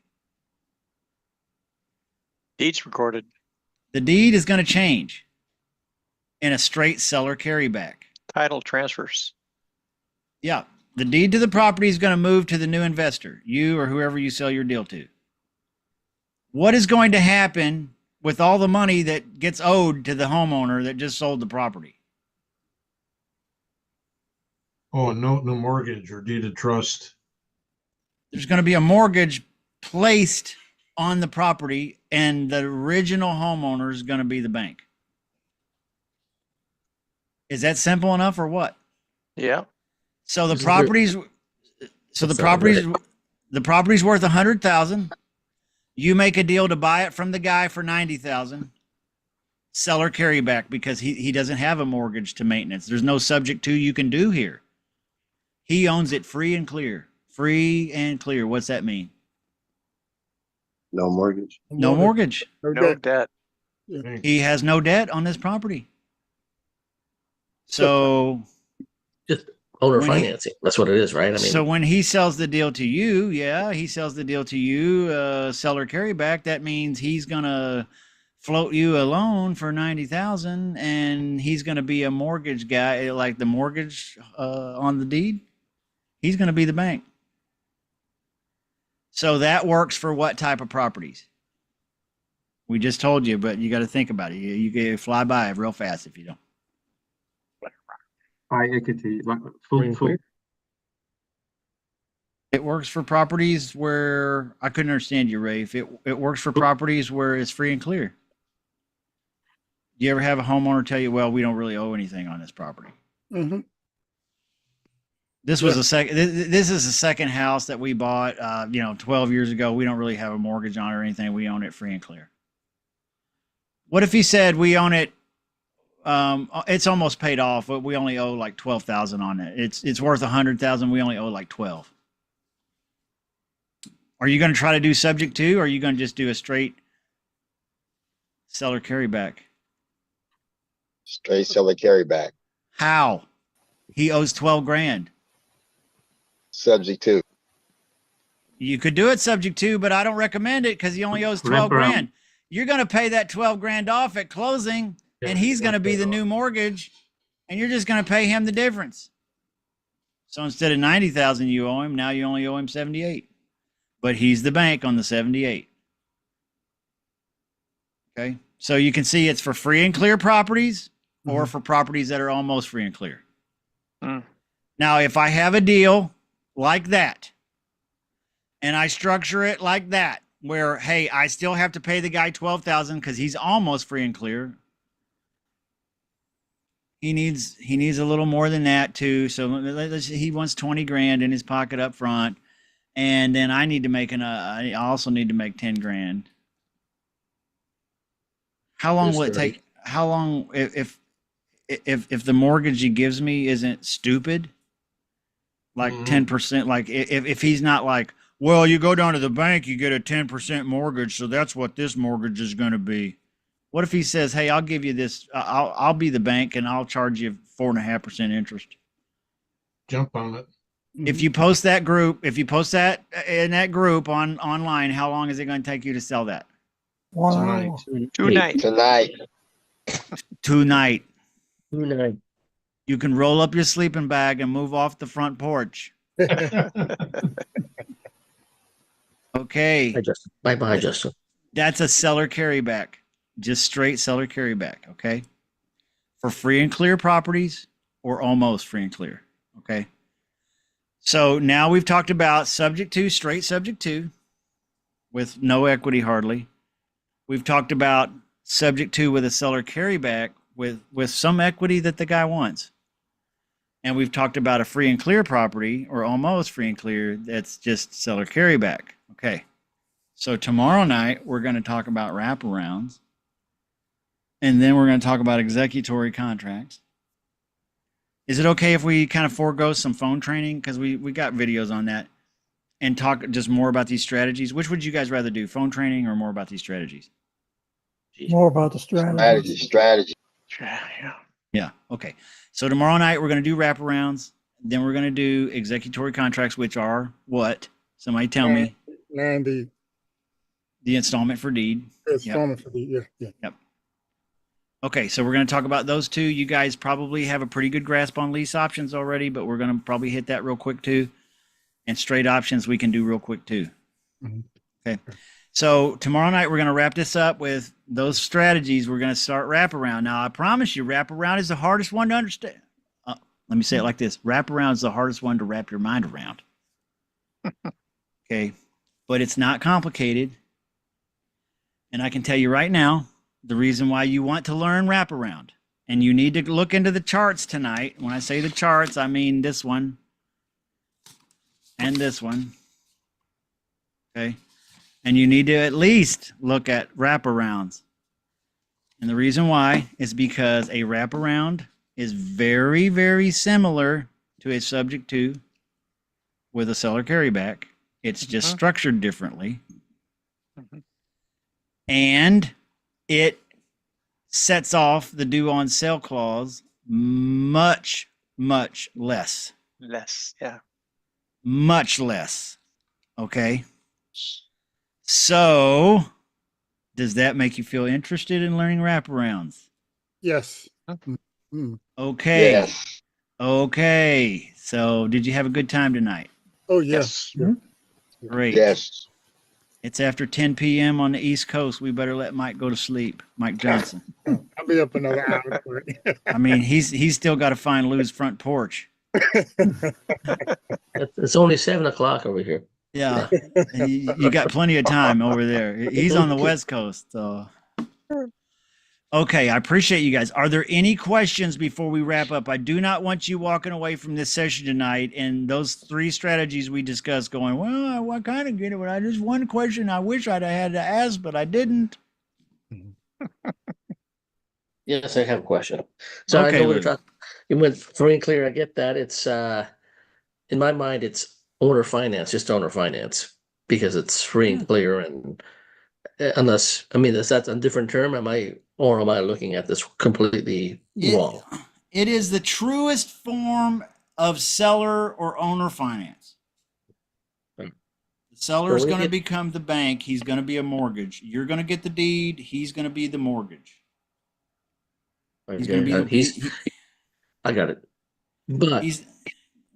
Deed's recorded. The deed is going to change in a straight seller carryback. Title transfers. Yeah. The deed to the property is going to move to the new investor, you or whoever you sell your deal to. What is going to happen with all the money that gets owed to the homeowner that just sold the property? Oh, no mortgage or deed of trust. There's going to be a mortgage placed on the property, and the original homeowner is going to be the bank. Is that simple enough or what? Yeah. So the This is property's so the That's not property's right. the property's worth 100,000. You make a deal to buy it from the guy for 90,000. Seller carryback because he doesn't have a mortgage to maintenance. There's no subject to you can do here. He owns it free and clear. Free and clear. What's that mean? No mortgage. No mortgage. No debt. He has no debt on this property. So Just owner When he- financing. That's what it is, right? I mean, so when he sells the deal to you, he sells the deal to you, seller carryback. That means he's gonna float you a loan for 90,000, and he's gonna be a mortgage guy, like the mortgage on the deed. He's gonna be the bank. So that works for what type of properties? We just told you, but you got to think about it. You can fly by it real fast if you don't. High equity, like Free and full, clear. It works for properties where I couldn't understand you, Rafe. It works for properties where it's free and clear. Do you ever have a homeowner tell you, "Well, we don't really owe anything on this property"? Mm-hmm. This was This is the second house that we bought, 12 years ago. We don't really have a mortgage on it or anything. We own it free and clear. What if he said we own it? It's almost paid off, but we only owe like 12,000 on it. It's worth 100,000. We only owe like 12. Are you going to try to do subject to, or are you going to just do a straight seller carryback? Straight seller carryback, How? He owes 12 grand. subject to. You could do it subject to, but I don't recommend it because he only owes 12 Wrap around. grand. You're going to pay that 12 grand off at closing, and he's going to be the new mortgage, and you're just going to pay him the difference. So instead of 90,000 you owe him, now you only owe him 78. But he's the bank on the 78. Okay? So you can see it's for free and clear properties or for properties that are almost free and clear. Mm. Now, if I have a deal like that, and I structure it like that, where, hey, I still have to pay the guy 12,000 because he's almost free and clear. He needs a little more than that too. So he wants 20 grand in his pocket up front, and then I need to make I also need to make 10 grand. How long will it take? How long if the mortgage he gives me isn't stupid? Like 10%, like if he's not like, well, you go down to the bank, you get a 10% mortgage, so that's what this mortgage is going to be. What if he says, hey, I'll give you this, I'll be the bank and I'll charge you 4.5% interest? Jump on it. If you post that group, if you post that in that group online, how long is it going to take you to sell that? 1 Tonight. hour. Tonight. Tonight. Tonight. Tonight. You can roll up your sleeping bag and move off the front porch. Okay. Hi, Justin. Bye, Justin. That's a seller carryback. Just straight seller carryback. Okay. For free and clear properties or almost free and clear. Okay. So now we've talked about subject to, straight subject to, with no equity hardly. We've talked about subject to with a seller carryback with some equity that the guy wants. And we've talked about a free and clear property or almost free and clear that's just seller carryback. Okay. So tomorrow night, we're going to talk about wraparounds. And then we're going to talk about executory contracts. Is it okay if we kind of forego some phone training? Because we got videos on that and talk just more about these strategies. Which would you guys rather do, phone training or more about these strategies? More about the strategy. Strategy. Yeah. Yeah. Okay. So tomorrow night, we're going to do wraparounds. Then we're going to do executory contracts, which are what? Somebody tell me. And The installment for deed. installment for the, yeah. Yep. Okay, so we're going to talk about those two. You guys probably have a pretty good grasp on lease options already, but we're going to probably hit that real quick too. And straight options we can do real quick too. Mhm. Okay. So tomorrow night we're going to wrap this up with those strategies. We're going to start wraparound. Now I promise you, wraparound is the hardest one to understand. Let me say it like this: wraparound is the hardest one to wrap your mind around. Okay, but it's not complicated. And I can tell you right now, the reason why you want to learn wraparound, and you need to look into the charts tonight. When I say the charts, I mean this one and this one. Okay. And you need to at least look at wraparounds. And the reason why is because a wraparound is very, very similar to a subject to with a seller carryback. It's just structured differently. And it sets off the due on sale clause much, much less. Yeah. Much less. Okay. So, does that make you feel interested in learning wraparounds? Yes. Okay. Yes. Okay. So, did you have a good time tonight? Oh, yes. Yeah. Great. Yes. It's after 10 p.m. on the East Coast. We better let Mike go to sleep. Mike Johnson. I'll be up another hour. I mean, he's still got to find Lou's front porch. It's only 7:00 over here. Yeah, you got plenty of time over there. He's on the West Coast, so. Okay, I appreciate you guys. Are there any questions before we wrap up? I do not want you walking away from this session tonight and those three strategies we discussed going, well, I kind of get it, but I just one question I wish I'd had to ask, but I didn't. Yes, I have a question. So Okay, I know Lou. you went free and clear. I get that. It's in my mind, it's owner finance, just owner finance, because it's free and clear. And unless, I mean, is that a different term? Am I looking at this completely wrong? It is the truest form of seller or owner finance. The seller is So we going to get- become the bank. He's going to be a mortgage. You're going to get the deed. He's going to be the mortgage. He's going to be the, I got it. But he's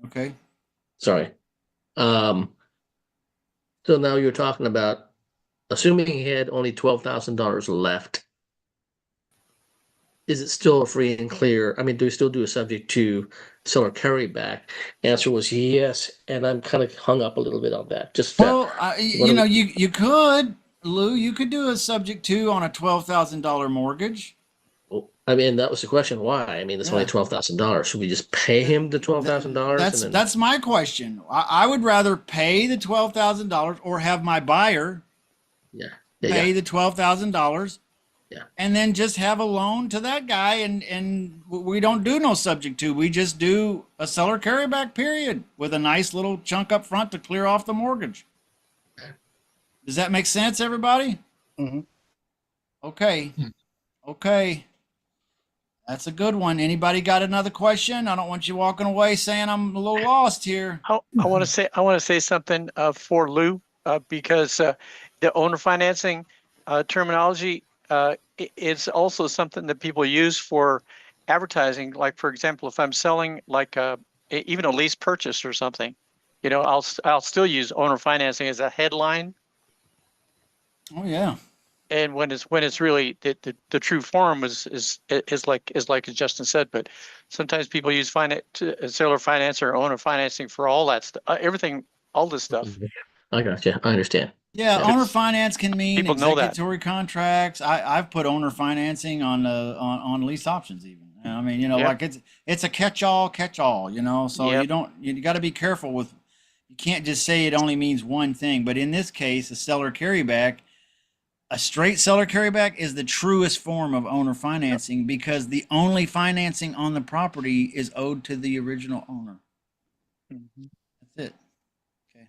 okay. sorry. So now you're talking about assuming he had only $12,000 left. Is it still a free and clear? I mean, do we still do a subject to seller carryback? Answer was yes, and I'm kind of hung up a little bit on that. Just Well, you could, Lou, you could do a subject to on a $12,000 mortgage. I mean, that was the question. Why? I mean, it's only Yeah. $12,000. Should we just pay him the $12,000? That's my question. I would rather pay the $12,000 or have my buyer pay the $12,000. Yeah. And then just have a loan to that guy, and we don't do no subject to. We just do a seller carryback period with a nice little chunk up front to clear off the mortgage. Does that make sense, everybody? Mhm. Okay. Okay. That's a good one. Anybody got another question? I don't want you walking away saying I'm a little lost here. I want to say something for Lou because the owner financing, terminology, it's also something that people use for advertising. Like, for example, if I'm selling like even a lease purchase or something, you know, I'll still use owner financing as a headline. Oh yeah. And when it's really the true form is like as Justin said, but sometimes people use seller finance or owner financing for all that stuff, everything, all this stuff. I got you. I understand. Yeah, Yeah. owner finance can mean People know that. executory contracts. I've put owner financing on lease options even. I mean, you know, Yeah. like it's a catch-all, you know. So Yep. you got to be careful with. You can't just say it only means one thing. But in this case, a seller carryback, a straight seller carryback is the truest form of owner financing because the only financing on the property is owed to the original owner. That's it. Okay.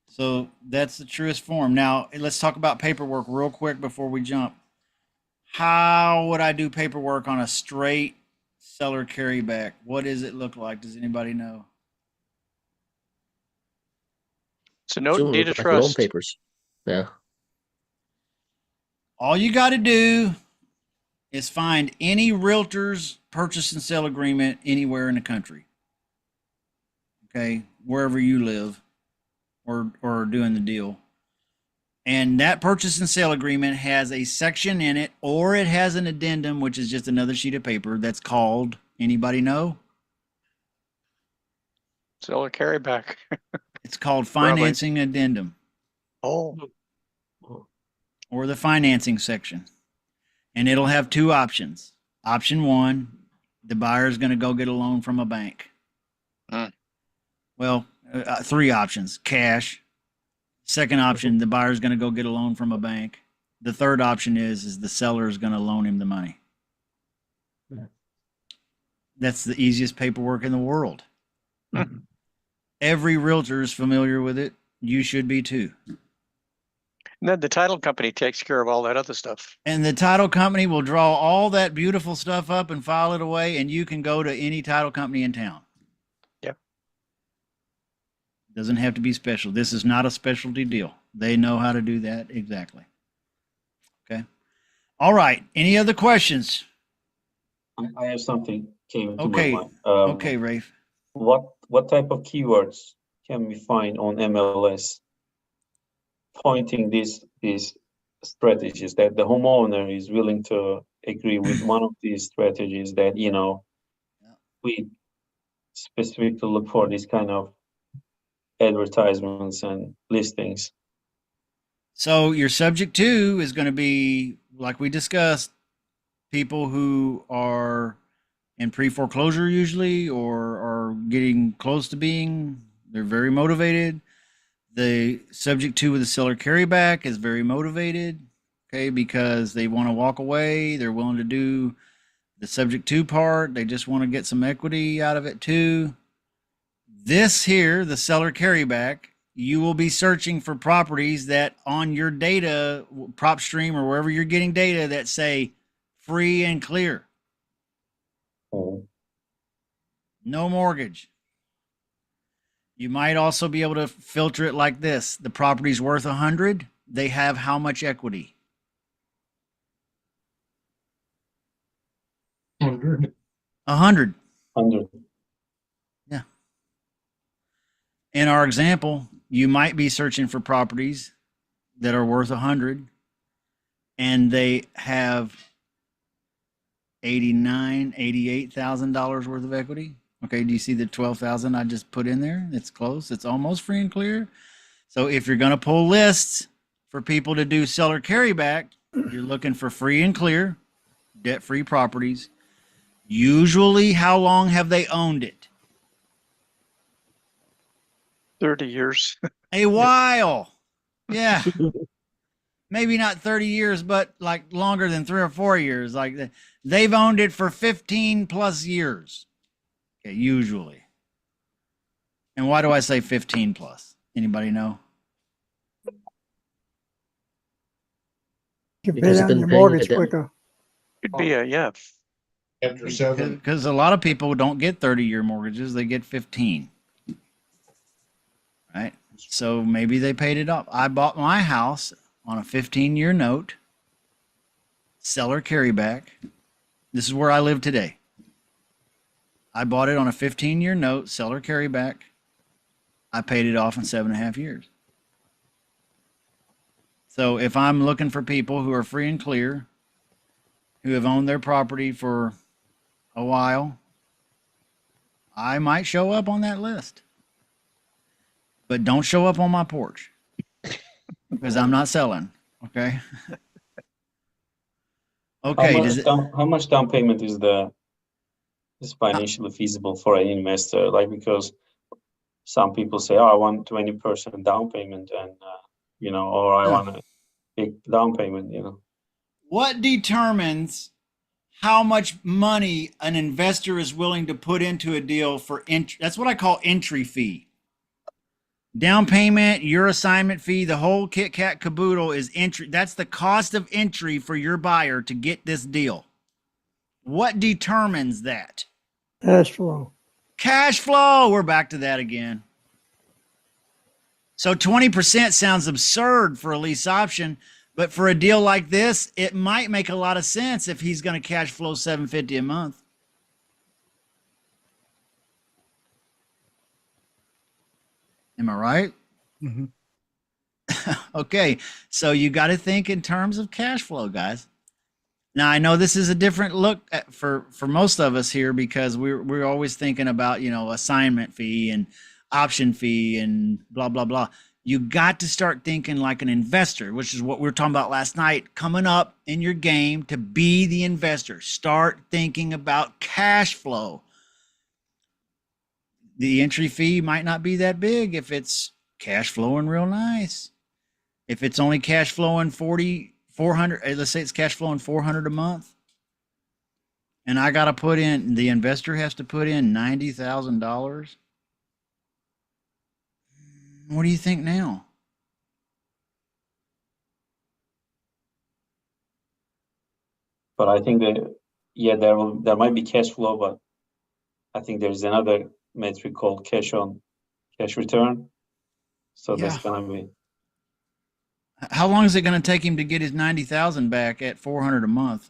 So that's the truest form. Now let's talk about paperwork real quick before we jump. How would I do paperwork on a straight seller carryback? What does it look like? Does anybody know? So note Sure, and deed of like loan trust. papers. Yeah. All you got to do is find any realtor's purchase and sale agreement anywhere in the country. Okay, wherever you live or doing the deal. And that purchase and sale agreement has a section in it, or it has an addendum, which is just another sheet of paper that's called, anybody know? Seller carryback. It's called Probably. financing addendum Oh. or the financing section. And it'll have two options. Option one, the buyer is going to go get a loan from a bank. Well, three options: cash. Second option, the buyer is going to go get a loan from a bank. The third option is the seller is going to loan him the money. That's the easiest paperwork in the world. Every realtor is familiar with it. You should be too. And then the title company takes care of all that other stuff. And the title company will draw all that beautiful stuff up and file it away, and you can go to any title company in town. Yep. Doesn't have to be special. This is not a specialty deal. They know how to do that exactly. Okay. All right. Any other questions? I have something came to Okay. my mind. Okay, Rafe. What type of keywords can we find on MLS pointing these strategies that the homeowner is willing to agree with one of these strategies that, you know, we specifically look for these kind of advertisements and listings? So your subject to is going to be, like we discussed, people who are in pre-foreclosure usually or are getting close to being. They're very motivated. The subject to with the seller carryback is very motivated, okay, because they want to walk away. They're willing to do the subject to part. They just want to get some equity out of it too. This here, the seller carryback, you will be searching for properties that on your data, PropStream or wherever you're getting data, that say free and clear. No mortgage. You might also be able to filter it like this. The property's worth 100. They have how much equity? 100. 100. 100. Yeah. In our example, you might be searching for properties that are worth 100 and they have $88,000 worth of equity. Okay, do you see the 12,000 I just put in there? It's close. It's almost free and clear. So if you're going to pull lists for people to do seller carryback, you're looking for free and clear, debt-free properties. Usually, how long have they owned it? 30 years. A while. Yeah. Maybe not 30 years, but like longer than 3 or 4 years. Like they've owned it for 15 plus years. Okay, usually. And why do I say 15 plus? Anybody know? You can pay Because it's down been your paying mortgage it down. quicker. Could be a, yeah. After 7. Because a lot of people don't get 30-year mortgages, they get 15. Right? So maybe they paid it up. I bought my house on a 15-year note, seller carryback. This is where I live today. I bought it on a 15-year note, seller carryback. I paid it off in 7.5 years. So if I'm looking for people who are free and clear, who have owned their property for a while, I might show up on that list. But don't show up on my porch because I'm not selling. Okay. Okay. How much down payment is financially feasible for an investor? Like, because some people say, oh, I want 20% down payment and, or I want a big down payment, What determines how much money an investor is willing to put into a deal for entry? That's what I call entry fee. Down payment, your assignment fee, the whole kit kat caboodle is entry. That's the cost of entry for your buyer to get this deal. What determines that? Cash flow. Cash flow. We're back to that again. So 20% sounds absurd for a lease option, but for a deal like this, it might make a lot of sense if he's going to cash flow $750 a month. Am I right? Mm-hmm. Okay, so you got to think in terms of cash flow, guys. Now I know this is a different look for most of us here because we're always thinking about assignment fee and option fee and blah blah blah. You got to start thinking like an investor, which is what we were talking about last night. Coming up in your game to be the investor, start thinking about cash flow. The entry fee might not be that big if it's cash flowing real nice. If it's only cash flowing 400, let's say it's cash flowing 400 a month, and I got to put in, the investor has to put in $90,000. What do you think now? But I think that, there might be cash flow, but I think there's another metric called cash return. So that's gonna be. How long is it going to take him to get his 90,000 back at 400 a month,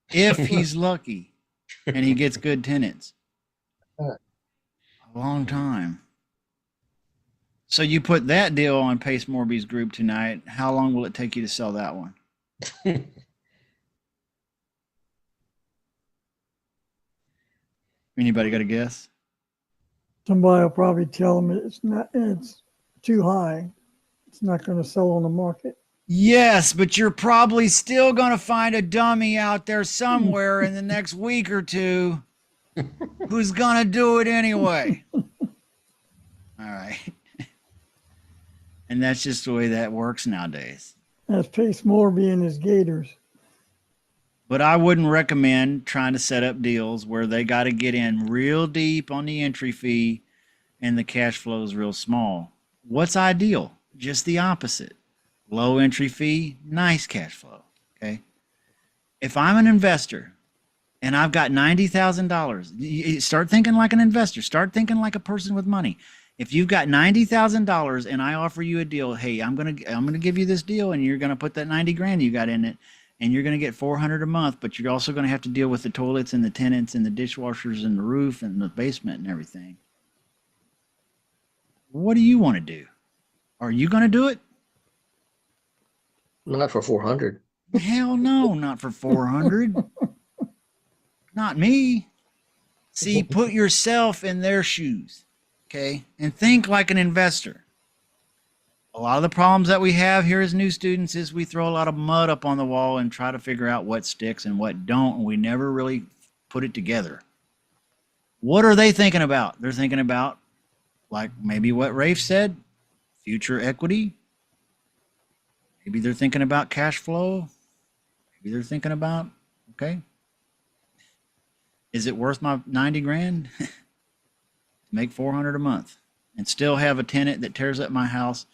if he's lucky and he gets good tenants? A long time. So you put that deal on Pace Morby's group tonight. How long will it take you to sell that one? Anybody got a guess? Somebody will probably tell them it's too high. It's not going to sell on the market. Yes, but you're probably still going to find a dummy out there somewhere in the next week or two who's going to do it anyway. All right. And that's just the way that works nowadays. That's Pace Morby and his Gators. But I wouldn't recommend trying to set up deals where they got to get in real deep on the entry fee and the cash flow is real small. What's ideal? Just the opposite. Low entry fee, nice cash flow. Okay. If I'm an investor and I've got $90,000, start thinking like an investor. Start thinking like a person with money. If you've got $90,000 and I offer you a deal, hey, I'm gonna give you this deal, and you're gonna put that 90 grand you got in it, and you're gonna get 400 a month, but you're also gonna have to deal with the toilets and the tenants and the dishwashers and the roof and the basement and everything. What do you want to do? Are you gonna do it? Not for 400. Hell no, not for 400. Not me. See, put yourself in their shoes, okay? And think like an investor. A lot of the problems that we have here as new students is we throw a lot of mud up on the wall and try to figure out what sticks and what don't, and we never really put it together. What are they thinking about? They're thinking about, like maybe what Rafe said, future equity. Maybe they're thinking about cash flow. Maybe they're thinking about, okay, is it worth my 90 grand to make 400 a month and still have a tenant that tears up my house,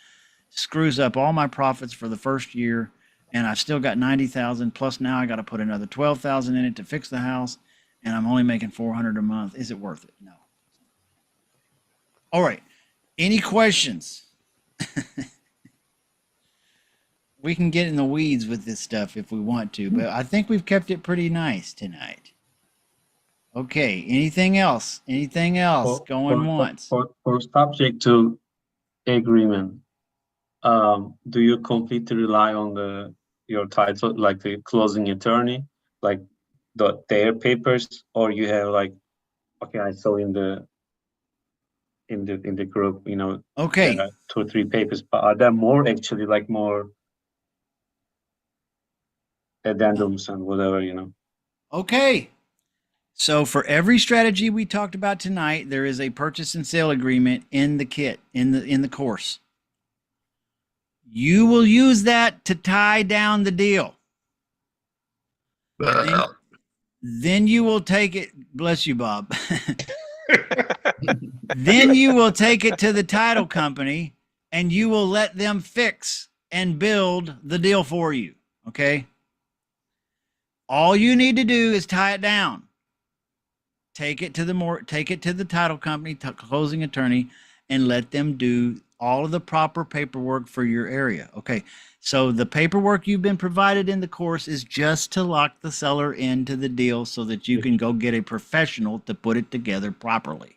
screws up all my profits for the first year, and I've still got 90,000 plus now I got to put another 12,000 in it to fix the house, and I'm only making 400 a month. Is it worth it? No. All right. Any questions? we can get in the weeds with this stuff if we want to, but I think we've kept it pretty nice tonight. Okay, anything else? Anything else? Going once. For subject to agreement, do you completely rely on your title, like the closing attorney, like their papers, or you have like, okay, I saw in the group, Okay. there are 2 or 3 papers, but are there more actually, like more addendums and whatever, Okay. So for every strategy we talked about tonight, there is a purchase and sale agreement in the kit, in the course. You will use that to tie down the deal. Then you will take it, bless you, Bob. Then you will take it to the title company and you will let them fix and build the deal for you. Okay. All you need to do is tie it down. Take it to the title company, closing attorney, and let them do all of the proper paperwork for your area. Okay. So the paperwork you've been provided in the course is just to lock the seller into the deal so that you can go get a professional to put it together properly.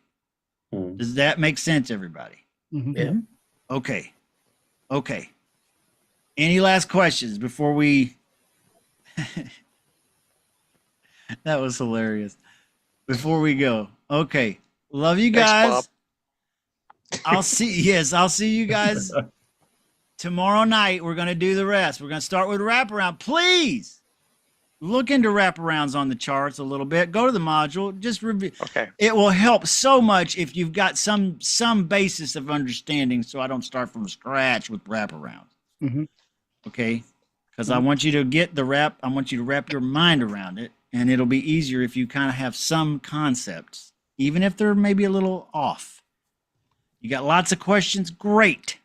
Does that make sense, everybody? Yeah. Okay. Okay. Any last questions before we... That was hilarious. Before we go. Okay. Love you guys. I'll see you guys tomorrow night. We're going to do the rest. We're going to start with wraparound. Please look into wraparounds on the charts a little bit. Go to the module. Just review. Okay. It will help so much if you've got some basis of understanding, so I don't start from scratch with wraparounds. Okay? Because I want you to get I want you to wrap your mind around it, and it'll be easier if you kind of have some concepts, even if they're maybe a little off. You got lots of questions? Great.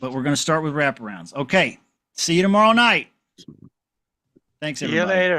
But we're going to start with wraparounds. Okay. See you tomorrow night. Thanks, everybody. See you later.